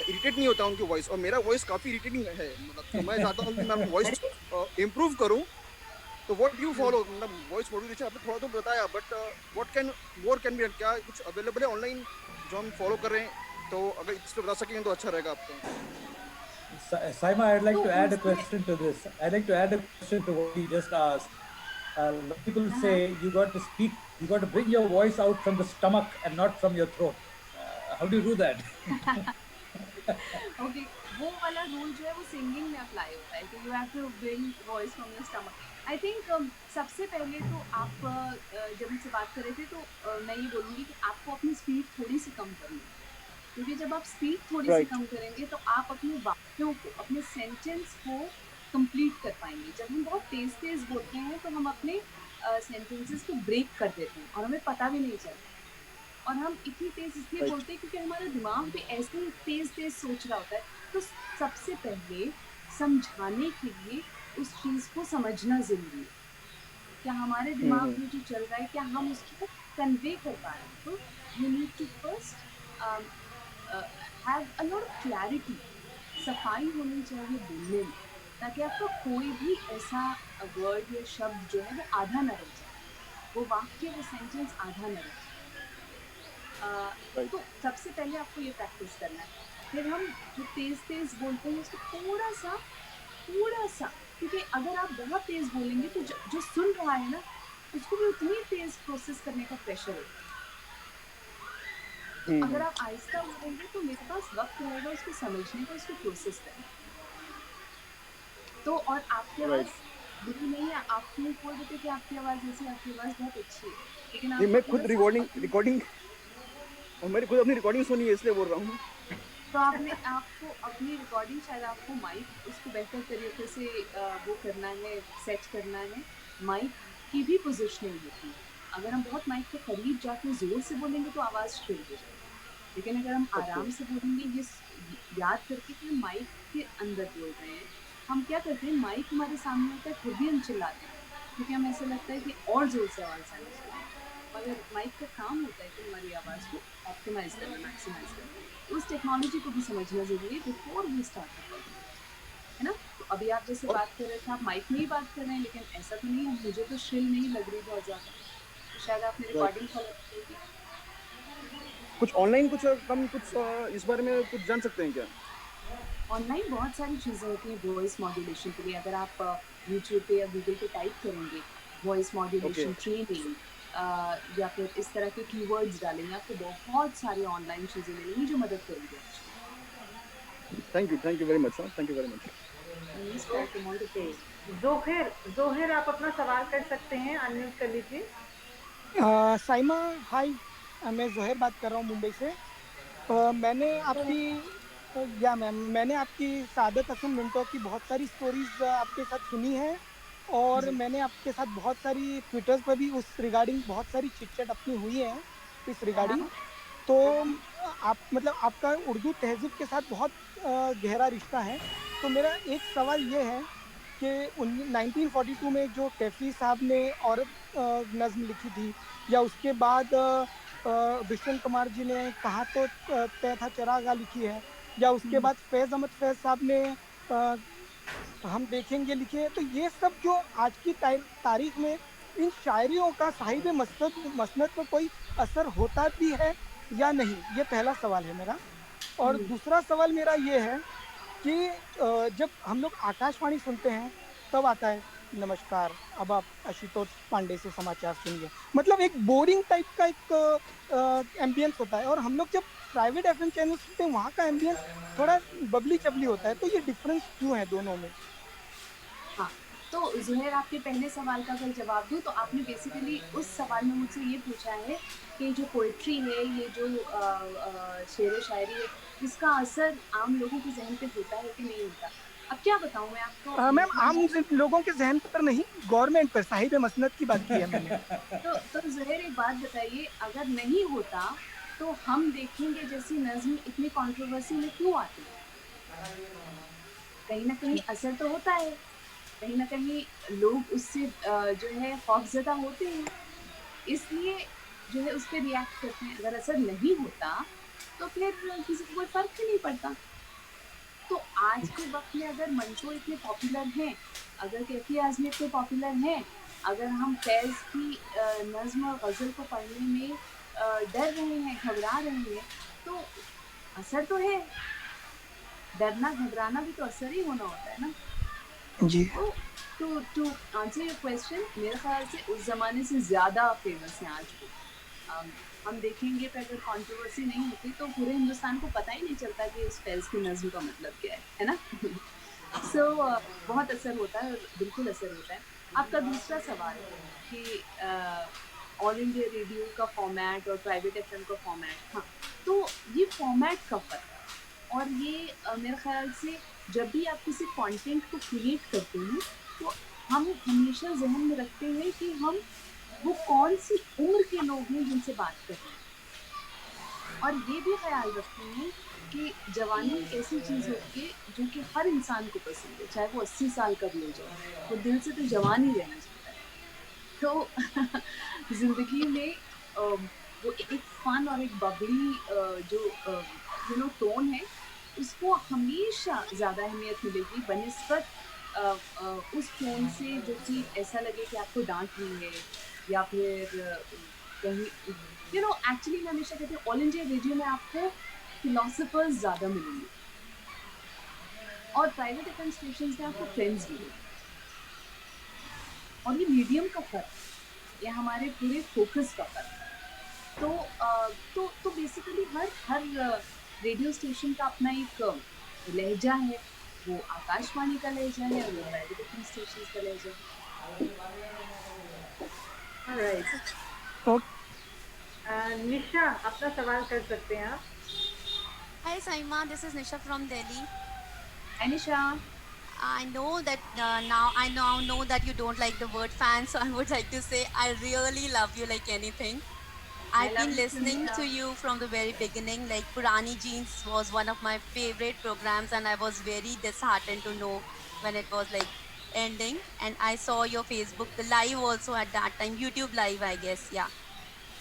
इरिटेट नहीं होता उनकी वॉइस, और मेरा वॉइस काफ़ी इरिटेटिंग है, मतलब तो मैं चाहता हूँ कि मैं अपनी वॉइस इम्प्रूव करूँ। तो व्हाट यू फॉलो, मतलब वॉइस मॉड्यूलेशन आपने थोड़ा तो बताया, but what can more can be, क्या कुछ अवेलेबल है ऑनलाइन जो हम फॉलो कर रहे हैं, तो अगर इस पर बता सकें तो अच्छा रहेगा आपको। Saima, I'd like तो to add a उसमें question to this. I'd like to add a question to what he just asked. People say you got to speak, you got to bring your voice out from the stomach and not from your throat. How do you do that? Okay वो वाला rule जो है वो singing में apply होता है कि you have to bring voice from your stomach. I think सबसे पहले तो आप जब मुझसे बात कर रहे थे तो मैं ये बोलूँगी कि आपको अपनी स्पीड थोड़ी सी कम करनी है, क्योंकि जब आप स्पीड थोड़ी सी कम करेंगे तो आप अपने वाक्यों को, अपने सेंटेंस को कंप्लीट कर पाएंगे। जब हम बहुत तेज तेज बोलते हैं तो हम अपने सेंटेंसेस को ब्रेक कर देते हैं और हमें पता भी नहीं चलता। और हम इतनी तेज इसलिए बोलते हैं क्योंकि हमारा दिमाग भी ऐसे ही तेज तेज सोच रहा होता है। तो सबसे पहले समझाने के लिए उस चीज़ को समझना ज़रूरी है, क्या हमारे दिमाग में जो चल रहा है क्या हम उसको कन्वे कर पा रहे हैं। तो you need to first have a lot of clarity, सफाई होनी चाहिए बोलने में, ताकि आपका कोई भी ऐसा वर्ड या शब्द जो है वो आधा न रह जाए, वो वाक्य वो सेंटेंस आधा न रह जाए। तो सबसे पहले आपको ये प्रैक्टिस करना है। फिर हम जो तेज तेज बोलते हैं उसको थोड़ा सा, क्योंकि अगर आप बहुत तेज बोलेंगे तो जो सुन रहा है ना उसको भी उतनी तेज प्रोसेस करने का प्रेशर होगा। तो अगर आप आहिस्ता बोलेंगे तो मेरे पास वक्त रहेगा उसको समझने का, उसको प्रोसेस करने का। तो और आपकी आवाज़ बुरी नहीं है, आप नहीं बोल देते कि आपकी आवाज़ ऐसी, आपकी आवाज़ बहुत अच्छी है, लेकिन आप मैं खुद रिकॉर्डिंग और मेरी खुद अपनी रिकॉर्डिंग सुनी है इसलिए बोल रहा हूँ। तो आपको अपनी रिकॉर्डिंग शायद आपको माइक उसको बेहतर तरीके से वो करना है, सेट करना है। माइक की भी पोजीशनिंग होती है। अगर हम बहुत माइक के करीब जाके ज़ोर से बोलेंगे तो आवाज़ श्रिंक हो जाएगी, लेकिन अगर हम आराम से बोलेंगे, ये याद करके कि हम माइक के अंदर बोल रहे हैं। हम क्या करते हैं, माइक हमारे सामने होता है फिर भी हम चिल्लाते हैं क्योंकि हमें ऐसा लगता है कि और ज़ोर से आवाज़ आनी चाहिए। मगर माइक का काम होता है कि हमारी आवाज़ को ऑप्टिमाइज करना, मैक्सिमाइज करना। तो उस टेक्नोलॉजी को भी समझना ज़रूरी है बिफोर वी स्टार्ट, है ना। तो अभी आप जैसे बात कर रहे थे, आप माइक में ही बात कर रहे हैं, लेकिन ऐसा तो नहीं है, मुझे तो श्रिल नहीं लग रही बहुत ज़्यादा, तो शायद आपने रिकॉर्डिंग फॉलो की होगी। कुछ ऑनलाइन कुछ इस बारे में कुछ जान सकते हैं क्या? ऑनलाइन बहुत सारी चीज़ें होती हैं वॉइस मॉड्यूलेशन के लिए। अगर आप यूट्यूब पे या गूगल पे टाइप करेंगे वॉइस मॉड्यूलेशन ट्रेनिंग या फिर इस तरह के कीवर्ड्स डालेंगे, आपको बहुत सारी ऑनलाइन चीज़ें मिलेंगी जो मदद करेंगी। Thank you very much, thank you very much. Johor आप अपना सवाल कर सकते हैं, अनम्यूट कर लीजिए। साइमा हाय, मैं जोहेर बात कर रहा हूँ मुंबई से। मैंने आपकी सादत हसन मिंटो की बहुत सारी स्टोरीज आपके साथ सुनी है और मैंने आपके साथ बहुत सारी ट्विटर्स पर भी उस रिगार्डिंग बहुत सारी चिट-चैट अपनी हुई है इस रिगार्डिंग। तो आप मतलब आपका उर्दू तहज़ीब के साथ बहुत गहरा रिश्ता है। तो मेरा एक सवाल ये है कि 1942 में जो कैफ़ी साहब ने औरत नज़्म लिखी थी, या उसके बाद बिशन कुमार जी ने कहा तो तय था चरागा लिखी है, या उसके बाद फैज़ अहमद फैज़ साहब ने हम देखेंगे लिखे है। तो ये सब जो आज की तारीख में इन शायरियों का साहिब मसनद पर कोई असर होता भी है या नहीं, ये पहला सवाल है मेरा। और दूसरा सवाल मेरा ये है कि जब हम लोग आकाशवाणी सुनते हैं तब आता है नमस्कार, अब आप आशुतोष पांडे से समाचार सुनिए, मतलब एक बोरिंग टाइप का एक एम्बियंस होता है। और हम लोग जब प्राइवेट एफएम चैनल सुनते हैं वहाँ का एम्बियंस थोड़ा बबली चबली होता है। तो ये डिफरेंस क्यों है दोनों में? हाँ, तो ज़ुहैर आपके पहले सवाल का अगर जवाब दूँ तो आपने बेसिकली उस सवाल में मुझसे ये पूछा है कि जो पोइट्री है, ये जो शेर व शायरी है, इसका असर आम लोगों के जहन पे होता है कि नहीं होता। अब क्या बताऊँ मैं आपको? मैम आम लोगों के जहन पर नहीं, गवर्नमेंट पर, साहिब मसनद की बात की है मैंने। तो ज़ुहैर एक बात बताइए, अगर नहीं होता तो हम देखेंगे जैसी नज़्म इतनी कंट्रोवर्सी में क्यों आती है? कहीं ना कहीं असर तो होता है, कहीं ना कहीं लोग उससे जो है खौफज़दा होते हैं, इसलिए जो है उस पर रिएक्ट करते हैं। अगर असर नहीं होता तो फिर किसी को कोई फ़र्क ही नहीं पड़ता। तो आज के वक्त में अगर मंटो इतने पॉपुलर हैं, अगर कैफी आज़मी इतने पॉपुलर हैं, अगर हम फैज़ की नज़्म और गज़ल को पढ़ने में डर रहे हैं, घबरा रहे हैं, तो असर तो है। डरना घबराना भी तो असर ही होना होता है ना। जी। टू आंसर योर क्वेश्चन, मेरे ख्याल से उस जमाने से ज्यादा फेमस है आज भी। हम देखेंगे कि अगर कंट्रोवर्सी नहीं होती तो पूरे हिंदुस्तान को पता ही नहीं चलता कि उस फैज़ की नज़्म का मतलब क्या है ना? सो बहुत असर होता है और बिल्कुल असर होता है। आपका दूसरा सवाल कि ऑल इंडिया रेडियो का फॉर्मेट और प्राइवेट एफएम का फॉर्मेट, हाँ, तो ये फॉर्मेट का फ़र्क है और ये मेरे ख्याल से जब भी आप किसी कंटेंट को क्रिएट करते हैं तो हम हमेशा ज़हन में रखते हैं कि हम वो कौन सी उम्र के लोग हैं जिनसे बात कर रहे हैं, और ये भी ख्याल रखते हैं कि जवानी एक ऐसी चीज़ होती है जो कि हर इंसान को पसंद है, चाहे वो 80 साल का भी हो जाए, वो दिल से तो जवान ही रहना चाहता है। तो ज़िंदगी में वो एक फन और एक बबली जो टोन है, उसको हमेशा ज़्यादा अहमियत मिलेगी बनिस्बत उस टोन से जो कि ऐसा लगे कि आपको डांट रही है या फिर कहीं एक्चुअली मैं हमेशा कहती हूँ ऑल इंडिया रेडियो में आपको फिलोसफर्स ज़्यादा मिलेंगे और प्राइवेट एफएम स्टेशन में आपको फ्रेंड्स मिलेंगे, और ये मीडियम का फर्क है, ये हमारे पूरे फोकस का फर्क है। तो बेसिकली हर रेडियो स्टेशन का अपना एक लहजा है, वो आकाशवाणी का लहजा है, वो प्राइवेट एफएम स्टेशन का लहजा है। Alright. निशा अपना सवाल कर सकते हैं आप। Hi Saima, this is Nisha from Delhi. Hi Nisha. I know that I now know that you don't like the word fan, so I would like to say I really love you like anything. I've been listening to you from the very beginning. Like Purani Jeans was one of my favorite programs, and I was very disheartened to know when it was like ending. And I saw your Facebook the live also at that time, YouTube live I guess, yeah.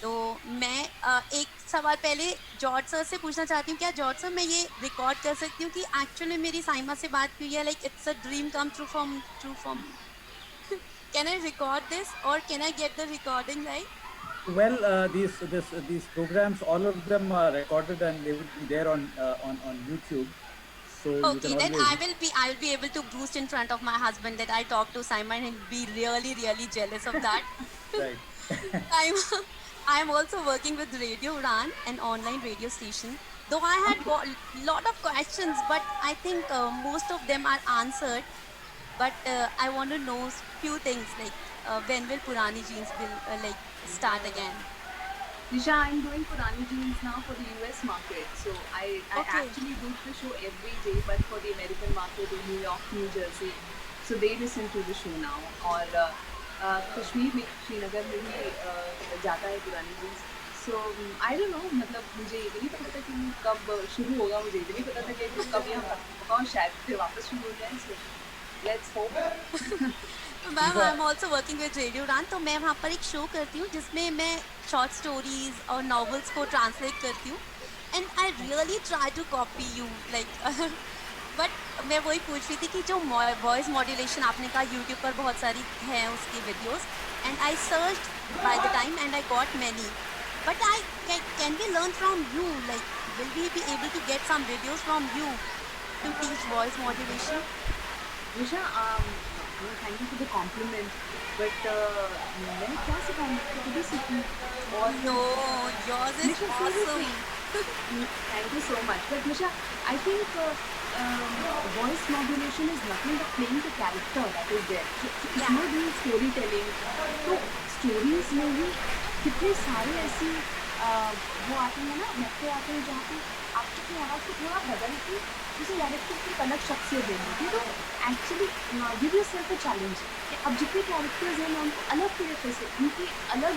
तो मैं एक सवाल पहले George sir से पूछना चाहती हूँ, क्या जॉर्ज सर मैं ये रिकॉर्ड कर सकती हूँ कि एक्चुअली मेरी साइमा से बात हुई है, like it's a dream come true from can I record this और can I get the recording right? Well, these programs, all of them are recorded and they will be there on YouTube. So okay, you can then always... I will be able to boost in front of my husband that I talked to Simon and be really jealous of that. Right. I am also working with Radio Udan, an online radio station. Though I had got lot of questions, but I think most of them are answered. But I want to know few things like when will Purani Jeans will start again? Nisha, I'm doing Purani Jeans now for the US market. So I actually do the show every day, but for the American market in New York, New Jersey. So they listen to the show now. और कश्मीर में श्रीनगर में भी जाता है पुरानी jeans. So I don't know, मतलब मुझे ये भी नहीं पता था कि कब शुरू होगा, मुझे ये भी नहीं पता था कि कब यहाँ खत्म होगा और शायद फिर वापस शुरू हो जाए। So let's hope. Ma'am I am also working with radio उड़ान, तो मैं वहाँ पर एक शो करती हूँ जिसमें मैं शॉर्ट स्टोरीज और नॉवेल्स को ट्रांसलेट करती हूँ and I really try to copy you like but मैं वही पूछ रही थी कि जो वॉइस मॉड्यूलेशन आपने कहा यूट्यूब पर बहुत सारी हैं उसकी videos and I search by the time and I got many but I can we learn from you like will we be able to get some videos from you to teach voice modulation? Nisha, thank you for the compliment, but मैंने क्या सिखाया खुद ही सीखी और no yours is awesome. Thank you so much. But Nisha, I think voice modulation is nothing but playing the character that is there. So if you're doing storytelling, तो stories में भी कितने सारे ऐसी वो आते हैं ना, मौके आते हैं जहाँ पे आपको अपनी आवाज़ को थोड़ा बदल के उसे डायरेक्टर की एक अलग शख्सियत देनी होती है। तो actually give yourself a challenge कि अब जितने कैरेक्टर्स हैं मैं उनको अलग तरीके से उनकी अलग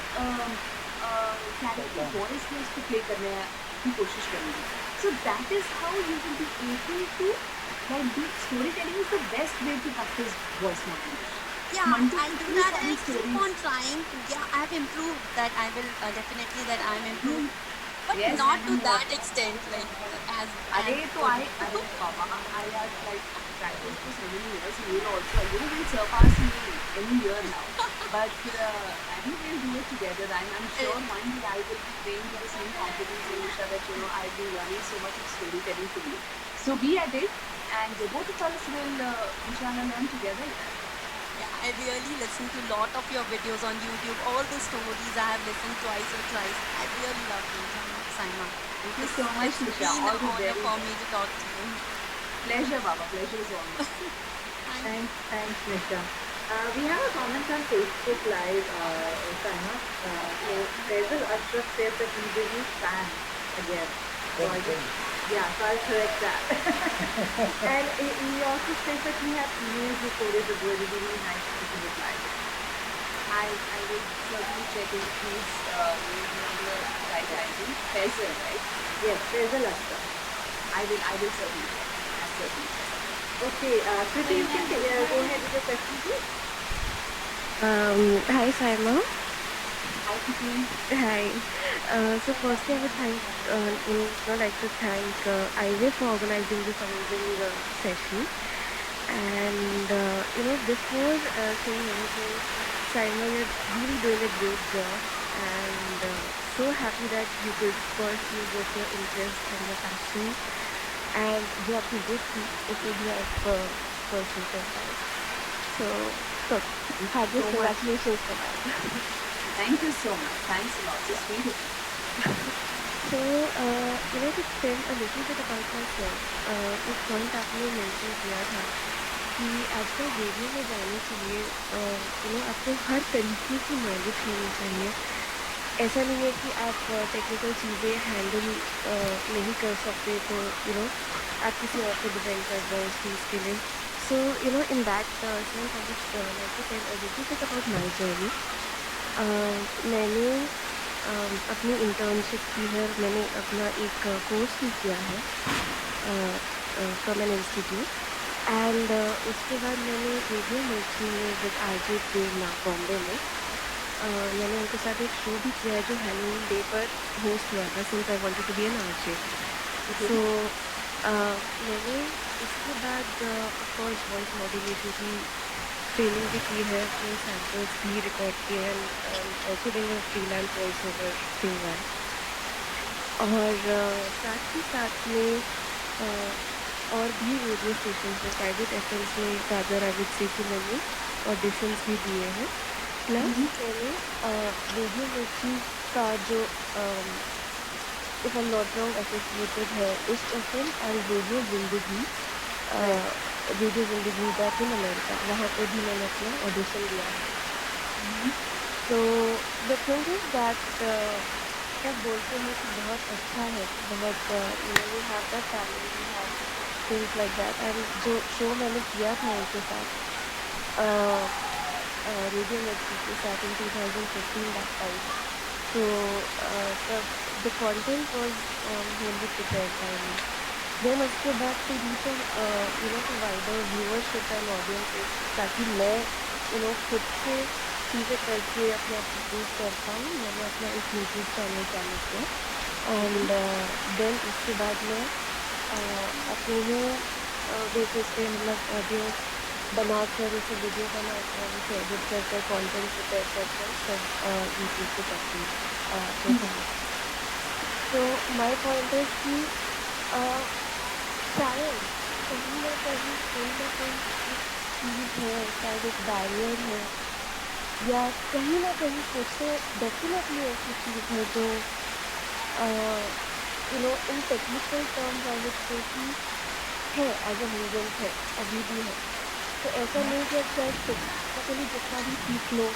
कैरेक्टर वॉइस में उसको प्ले करने की कोशिश करेंगे। So that is how you will be able to like do story telling is the best way to practise voice modulation. Yeah, I'll do that and I keep on trying. Yeah, I have improved that. I will definitely that I'm improved. But Yes, not to that extent, like as तो I have like practiced for so many years. You will surpass me any year now. But I think we'll do it together. I'm sure one day I will be playing with the same confidence in Nisha that I've been learning so much of storytelling from you. So be at it. and both of us will inshallah learn together. Yeah, I really listen to a lot of your videos on YouTube. All the stories I have listened twice or thrice. I really love you, Saima. Thank you so much, It's Nisha. been All an the honor very for best. me to talk to you. Pleasure, Baba. Pleasure is all mine. Thanks, Nisha. We have a comment on Facebook Live, Saima. So Faisal Ashraf says that he's a new fan again. So so I'll correct that. And he also says that he had news before it was really, really nice to see it live. I will certainly check if he's on the right ID. Faisal, right? Yes, Faisal Ashraf. I will certainly check. I'll certainly check. Okay, Kriti, you can go ahead with your question, please. Hi, Saima. Hi, Kriti. Hi. So firstly, I would like to thank Ivy for organizing this amazing session. And before saying anything, Saima, you're really doing a great job, and so happy that you could pursue both your interest and your passion, and जो आपकी gift थी उसे भी आप pursue कर पाए. So Hardik congratulations for that. Thank you so much. Thanks a lot. It's sweet of you. So, to tell a little bit about myself, एक point आपने mention किया था कि आजकल रेडियो में जाने के लिए आपको हर तरीके की नॉलेज होनी चाहिए. ऐसा नहीं है कि आप टेक्निकल चीज़ें हैंडल नहीं कर सकते तो आप किसी और पे डिपेंड कर रहे हो उस चीज़ के लिए. So, in that sense, I would like to tell a little bit about my journey. मैंने अपनी इंटर्नशिप की है, मैंने अपना एक कोर्स भी किया है फ्रॉम एन इंस्टीट्यूट, एंड उसके बाद मैंने रेडियो मिर्ची में विद आरजे प्रेरणा बॉम्बे में मैंने उनके साथ एक शो भी किया है जो हैलोवीन डे पर होस्ट हुआ था, since I wanted to be an RJ. So मैंने इसके बाद ऑफकोर्स वॉइस मॉड्यूलेशन की ट्रेनिंग भी की है, अपने सैम्पल्स भी रिकॉर्ड किए हैं, also doing a freelance voice over singer. और साथ ही साथ में और भी रेडियो स्टेशन पे प्राइवेट एफएम्स में राजा रावित से कि मैंने ऑडिशंस भी दिए हैं. प्लस मैंने रेडियो मिर्ची का जो if I am not wrong associated है ईस्ट एफएम एंड रेडियो जिंदगी बैक इन अमेरिका, वहाँ पे भी मैंने अपना ऑडिशन दिया है. तो द थिंग इज दैट क्या बोलते हैं कि बहुत अच्छा है, बहुत you have that talent, you have things like that. And जो शो मैंने किया था उनके साथ रेडियो मिर्ची के साथ इन 2015 दैट टाइम, तो the content was only prepared by me. Then उसके बाद to reach to wider viewership and audiences, ताकि मैं खुद से चीज़ें करके अपने आप को प्रूव कर पाऊँ, मैंने अपना एक यूट्यूब चैनल चालू किया. एंड देन उसके बाद मैं अपने ही बेसिस पे मतलब ऑडियो बनाकर उसे वीडियो बनाकर उसे एडिट करके कंटेंट प्रिपेयर करके सब यूट्यूब पे करती हूँ. तो माय पॉइंट है कि शायद कहीं ना कहीं कोई चीज़ है, शायद एक बैरियर है, या कहीं ना कहीं कुछ तो डेफिनेटली ऐसी चीज़ है जो इन technical terms I would say कि है एज अ हिंजेंट है, अभी भी है. तो ऐसा नहीं कि चाहे टेक्निकली जितना भी सीख लो,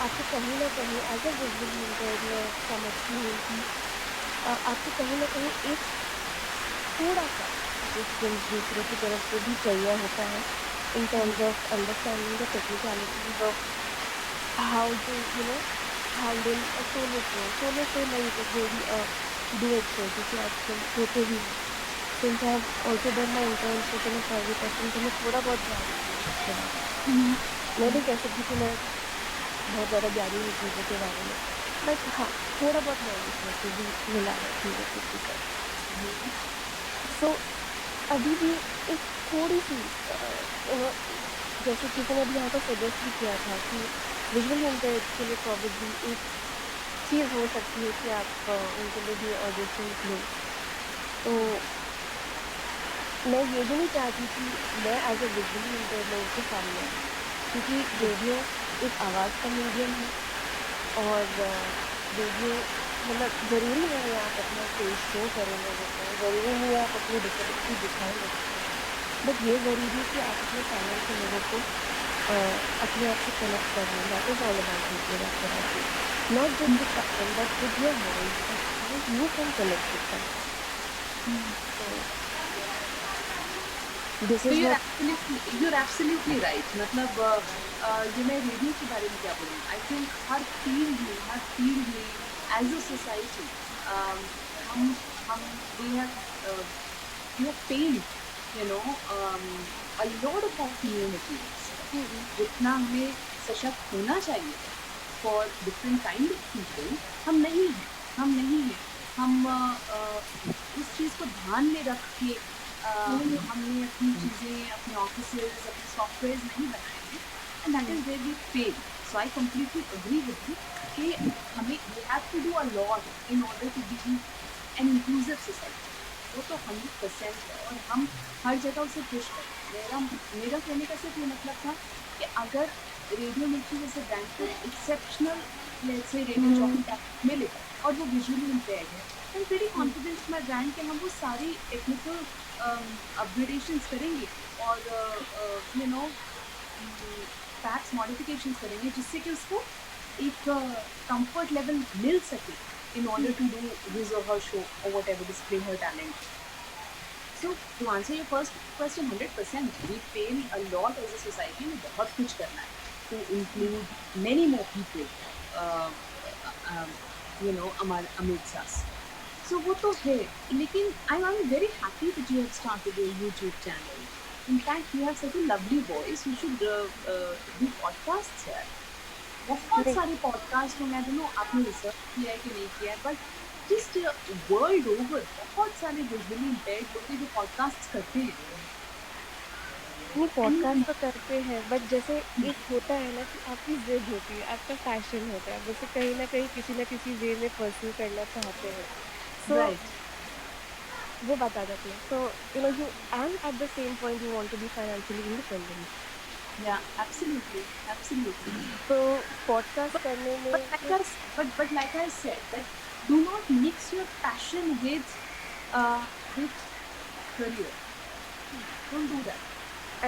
आपको कहीं ना कहीं एज अ विजुअल हिंजर मैं समझती हूँ कि आपको कहीं ना कहीं एक थोड़ा सा डिस्टेंस दूसरे की तरफ से भी चाहिए होता है in terms of understanding the technicalities of how to handle a solo show नहीं तो जो भी duet show, क्योंकि आजकल होते भी हैं. Since I have also done my internship in a private FM, तो मैं थोड़ा बहुत जानती हूँ उसके बारे में. मैं नहीं कह सकती कि मैं बहुत ज़्यादा ज्ञानी हूँ चीज़ों के बारे में, बट हाँ थोड़ा बहुत नॉलेज मुझे भी मिला है चीज़ों के ऊपर. सो अभी भी एक थोड़ी सी जैसे किसी ने भी यहाँ पर सजेस्ट भी किया था कि विजुअल इम्पेयर्ड के लिए प्रॉब्लली एक चीज़ हो सकती है कि आप उनके लिए भी ऑडिशन लो. तो मैं ये भी नहीं चाहती कि मैं एज अ विजुअली इम्पेयर्ड लोगों के सामने आऊं, क्योंकि रेडियो एक आवाज़ का मीडियम है और रेडियो मतलब ज़रूरी नहीं है आप अपना फेस शो करें लोगों को, ज़रूरी नहीं है आप अपनी डिसेबिलिटी दिखाएं लोगों को, बट ये ज़रूरी है कि आप अपने चैनल से लोगों को अपने आप से कनेक्ट कर लें. That is all about radio. That's what I feel. Not just with passion but with your voice, you can connect with them. This So is you're absolutely right. मतलब ये मैं रेडियो के बारे में क्या बोलूँ. I think हर फील्ड में as a society हम we have failed, you know, a lot of our communities. जितना हमें सशक्त होना चाहिए for different kind of people, हम नहीं हैं. हम उस चीज़ को ध्यान में रख के हमने अपनी चीज़ें, अपने ऑफिसेज, अपने सॉफ्टवेयर नहीं बनाए हैं, and that is where we fail. So I completely agree with you कि हमें we have to do a lot in order to be an inclusive society. वो तो 100% है और हम हर जगह उसे पुश करें. मेरा कहने का सिर्फ ये मतलब था कि अगर रेडियो मिर्ची जैसे ब्रांड को exceptional let's say radio jockey मिले और वो विजुअली इम्पेयर्ड है, I'm pretty confident my brand के हम वो सारी टेक्निकल अपग्रेडेशंस करेंगे और यू नो पैक्स मॉडिफिकेशंस करेंगे जिससे कि उसको एक कंफर्ट लेवल मिल सके in order to do his or her show or whatever, display her talent. So to answer your first question, 100% we fail a lot as a society. में बहुत कुछ करना है to include many more people, you know, amidst us. So वो तो है, लेकिन I'm very happy that you have started your YouTube channel. In fact, you have such a lovely voice. You should do podcasts here. बहुत सारे podcast में, मैं दोनों आपने रिसर्च किया है कि नहीं किया है, बट जस्ट वर्ल्ड ओवर बहुत सारे विजुअली इम्पेयर्ड लोग जो पॉडकास्ट करते हैं. नहीं, पॉडकास्ट तो करते हैं, बट जैसे एक होता है ना कि आपकी जिद होती है, आपका पैशन होता है, वैसे कहीं ना कहीं किसी न किसी वे में परस्यू करना चाहते हैं. सो वो बात आ जाती है. So you know you and at the same point you want to be financially independent. Yeah, absolutely. So podcast करने में but like I said, that do not mix your passion with career. Don't do that.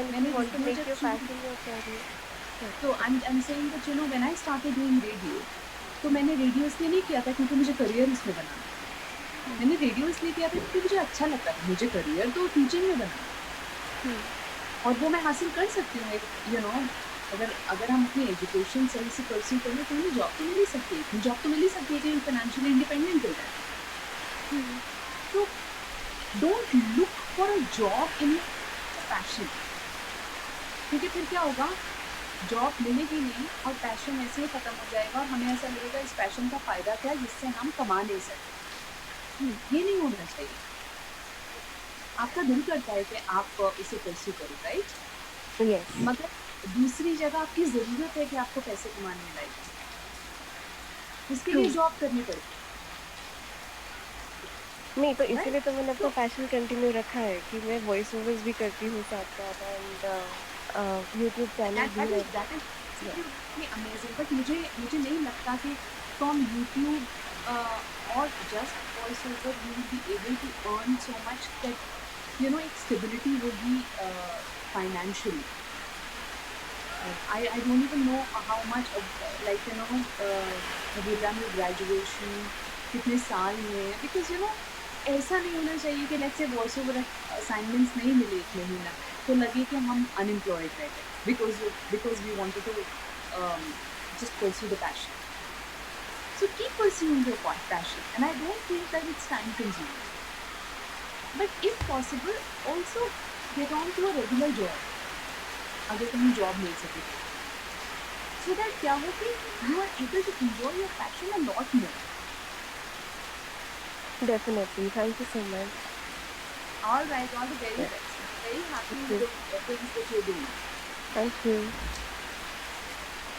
And you want to make your passion your career. So I'm saying that, you know, when I started doing radio, तो मैंने radio इसलिए नहीं किया था क्योंकि मुझे career इसमें बनाना. मैंने रेडियो इसलिए किया था क्योंकि मुझे अच्छा लगता था. मुझे करियर तो टीचिंग में बनाना और वो मैं हासिल कर सकती हूँ. यू नो, अगर हम अपनी एजुकेशन सही से परस्यू करें तो हमें जॉब तो मिल ही सकती है. जॉब तो मिल ही सकती है कि फाइनेंशियली इंडिपेंडेंट हो जाए. तो don't look for a job in passion, क्योंकि फिर क्या होगा, जॉब मिलेगी नहीं और पैशन ऐसे ही ख़त्म हो जाएगा और हमें ऐसा लगेगा इस पैशन का फ़ायदा क्या है जिससे हम कमा नहीं सकते. ये नहीं होना चाहिए. आपका दिल करता है कि आप उसे परस्यू करो, राइट? Yes. मगर दूसरी जगह आपकी ज़रूरत है कि आपको पैसे कमाने में लाइक, उसके लिए जॉब करनी पड़ेगी. नहीं तो इसीलिए तो मैंने अपना पैशन कंटिन्यू रखा है कि मैं वॉइस ओवर्स भी करती हूँ साथ साथ एंड यूट्यूब चैनल भी है. That is amazing. बट मुझे नहीं लगता कि फ्रॉम यूट्यूब और just voice over you will be able to earn so much that you know एक stability होगी financially. I don't even know how much of, like, you know, have you done your graduation, कितने साल में, because you know ऐसा नहीं होना चाहिए कि let's say voice over assignments नहीं मिले एक महीना तो लगे कि हम unemployed रह गए because we wanted to just pursue the passion. So keep pursuing your passion, and I don't think that it's time consuming. But if possible, also get on to a regular job. अगर कहीं job मिल सके so that क्या हो कि you are able to enjoy your passion a lot more. Definitely. Thank you so much. All right, all the very best. I'm very happy with the things that you're doing. Thank you.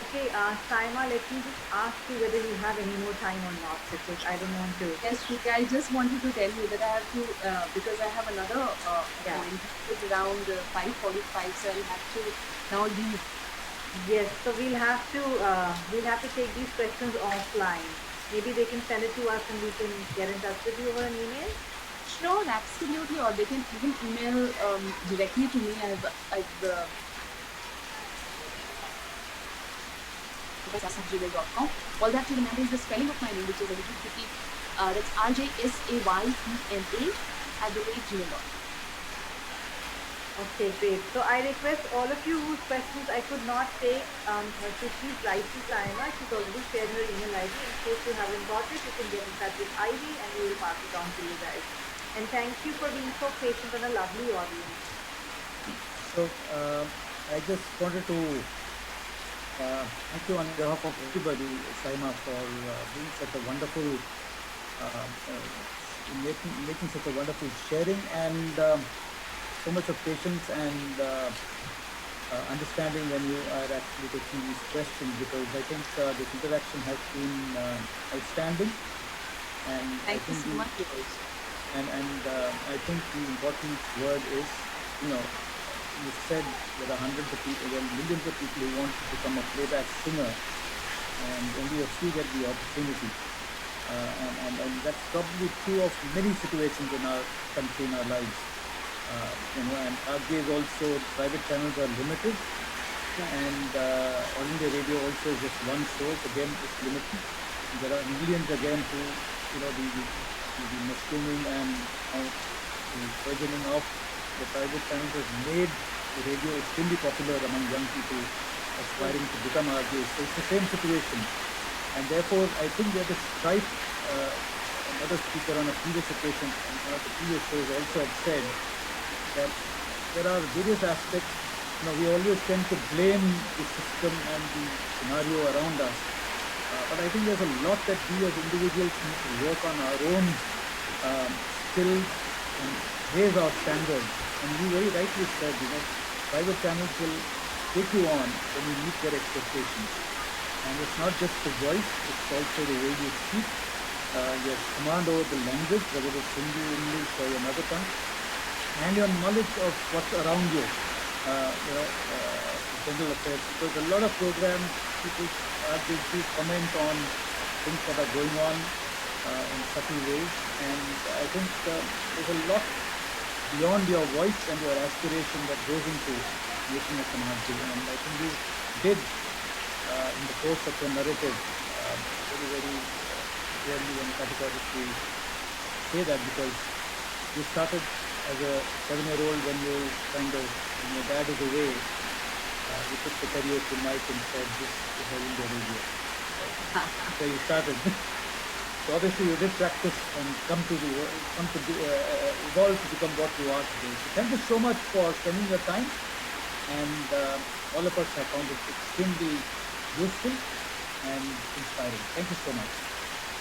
Okay, Saima, let me just ask you whether you have any more time or not, because I don't want to. Yes, Shruti, I just wanted to tell you that I have to, because I have another appointment. It's around 5:45, so I'll have to now leave. Yes, so we'll have to take these questions offline. Maybe they can send it to us and we can get in touch with you over an email. Sure, absolutely. Or they can even email directly to me. I've gmail.com. All that to remember is the spelling of my name, which is a little tricky. That's rjsaymena@gmail.com. Okay, great. So I request all of you whose questions I could not take to please write to Saima. She's already shared her email ID. In case you haven't got it, you can get in touch with Ivy and we will pass it on to you guys. And thank you for being so patient and a lovely audience. So I just wanted to thank you on behalf of everybody, Saima, for being such a wonderful, making such a wonderful sharing and so much of patience and understanding when you are actually taking these questions, because I think this interaction has been outstanding. And Thank you so much. And I think the important word is, you said there are hundreds of people, there are millions of people who want to become a playback singer, and only a few get the opportunity. And that's probably true of many situations in our country, in our lives. And RJs also, private channels are limited, and All India Radio also is just one source, again, it's limited. There are millions again who, the mushrooming and the burgeoning of the private channels has made the radio extremely popular among young people aspiring to become RJs. So it's the same situation. And therefore, I think that the strife, another speaker on a previous occasion, on one of the previous shows also had said that there are various aspects. We always tend to blame the system and the scenario around us. But I think there's a lot that we as individuals need to work on our own skills and raise our standards. And you very rightly said, private channels will take you on when you meet their expectations. And it's not just the voice, it's also the way you speak, your command over the language, whether it's Hindi, English, or your mother tongue, and your knowledge of what's around you, general affairs. Because a lot of programs, people do comment on things that are going on in subtle ways, and I think there's a lot beyond your voice and your aspiration that goes into making a RJ. And I think you did, in the course of your narrative, very, very clearly and categorically say that, because you started as a 7-year-old when when your dad is away, you took the karaoke mic and said, "This is All India Radio." So you started. So obviously you did practice and evolve to become what you are today. So thank you so much for spending your time, and all of us have found it extremely useful and inspiring. Thank you so much.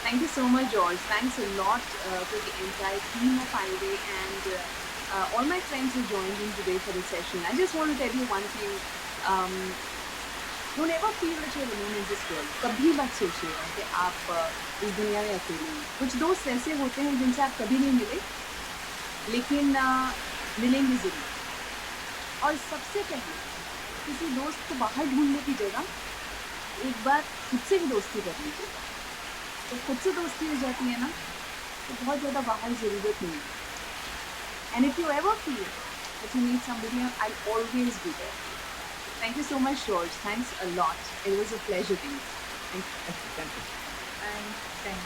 Thank you so much, George. Thanks a lot to the entire team of Highway and all my friends who joined in today for the session. I just want to tell you one thing. Don't ever feel that you're alone in this world. कभी मत सोचिएगा कि आप इस दुनिया में अकेले हैं. कुछ दोस्त ऐसे होते हैं जिनसे आप कभी नहीं मिले, लेकिन मिलेंगे जरूर. और सबसे पहले किसी दोस्त को बाहर ढूंढने की जगह एक बार खुद से भी दोस्ती कर लीजिए. तो खुद से दोस्ती हो जाती है ना, तो बहुत ज़्यादा बाहर ज़रूरत नहीं है. And if you ever feel that you need somebody, I'll always be there. Thank you so much, George. Thanks a lot. It was a pleasure being here. Thank you. Thank you. Thanks.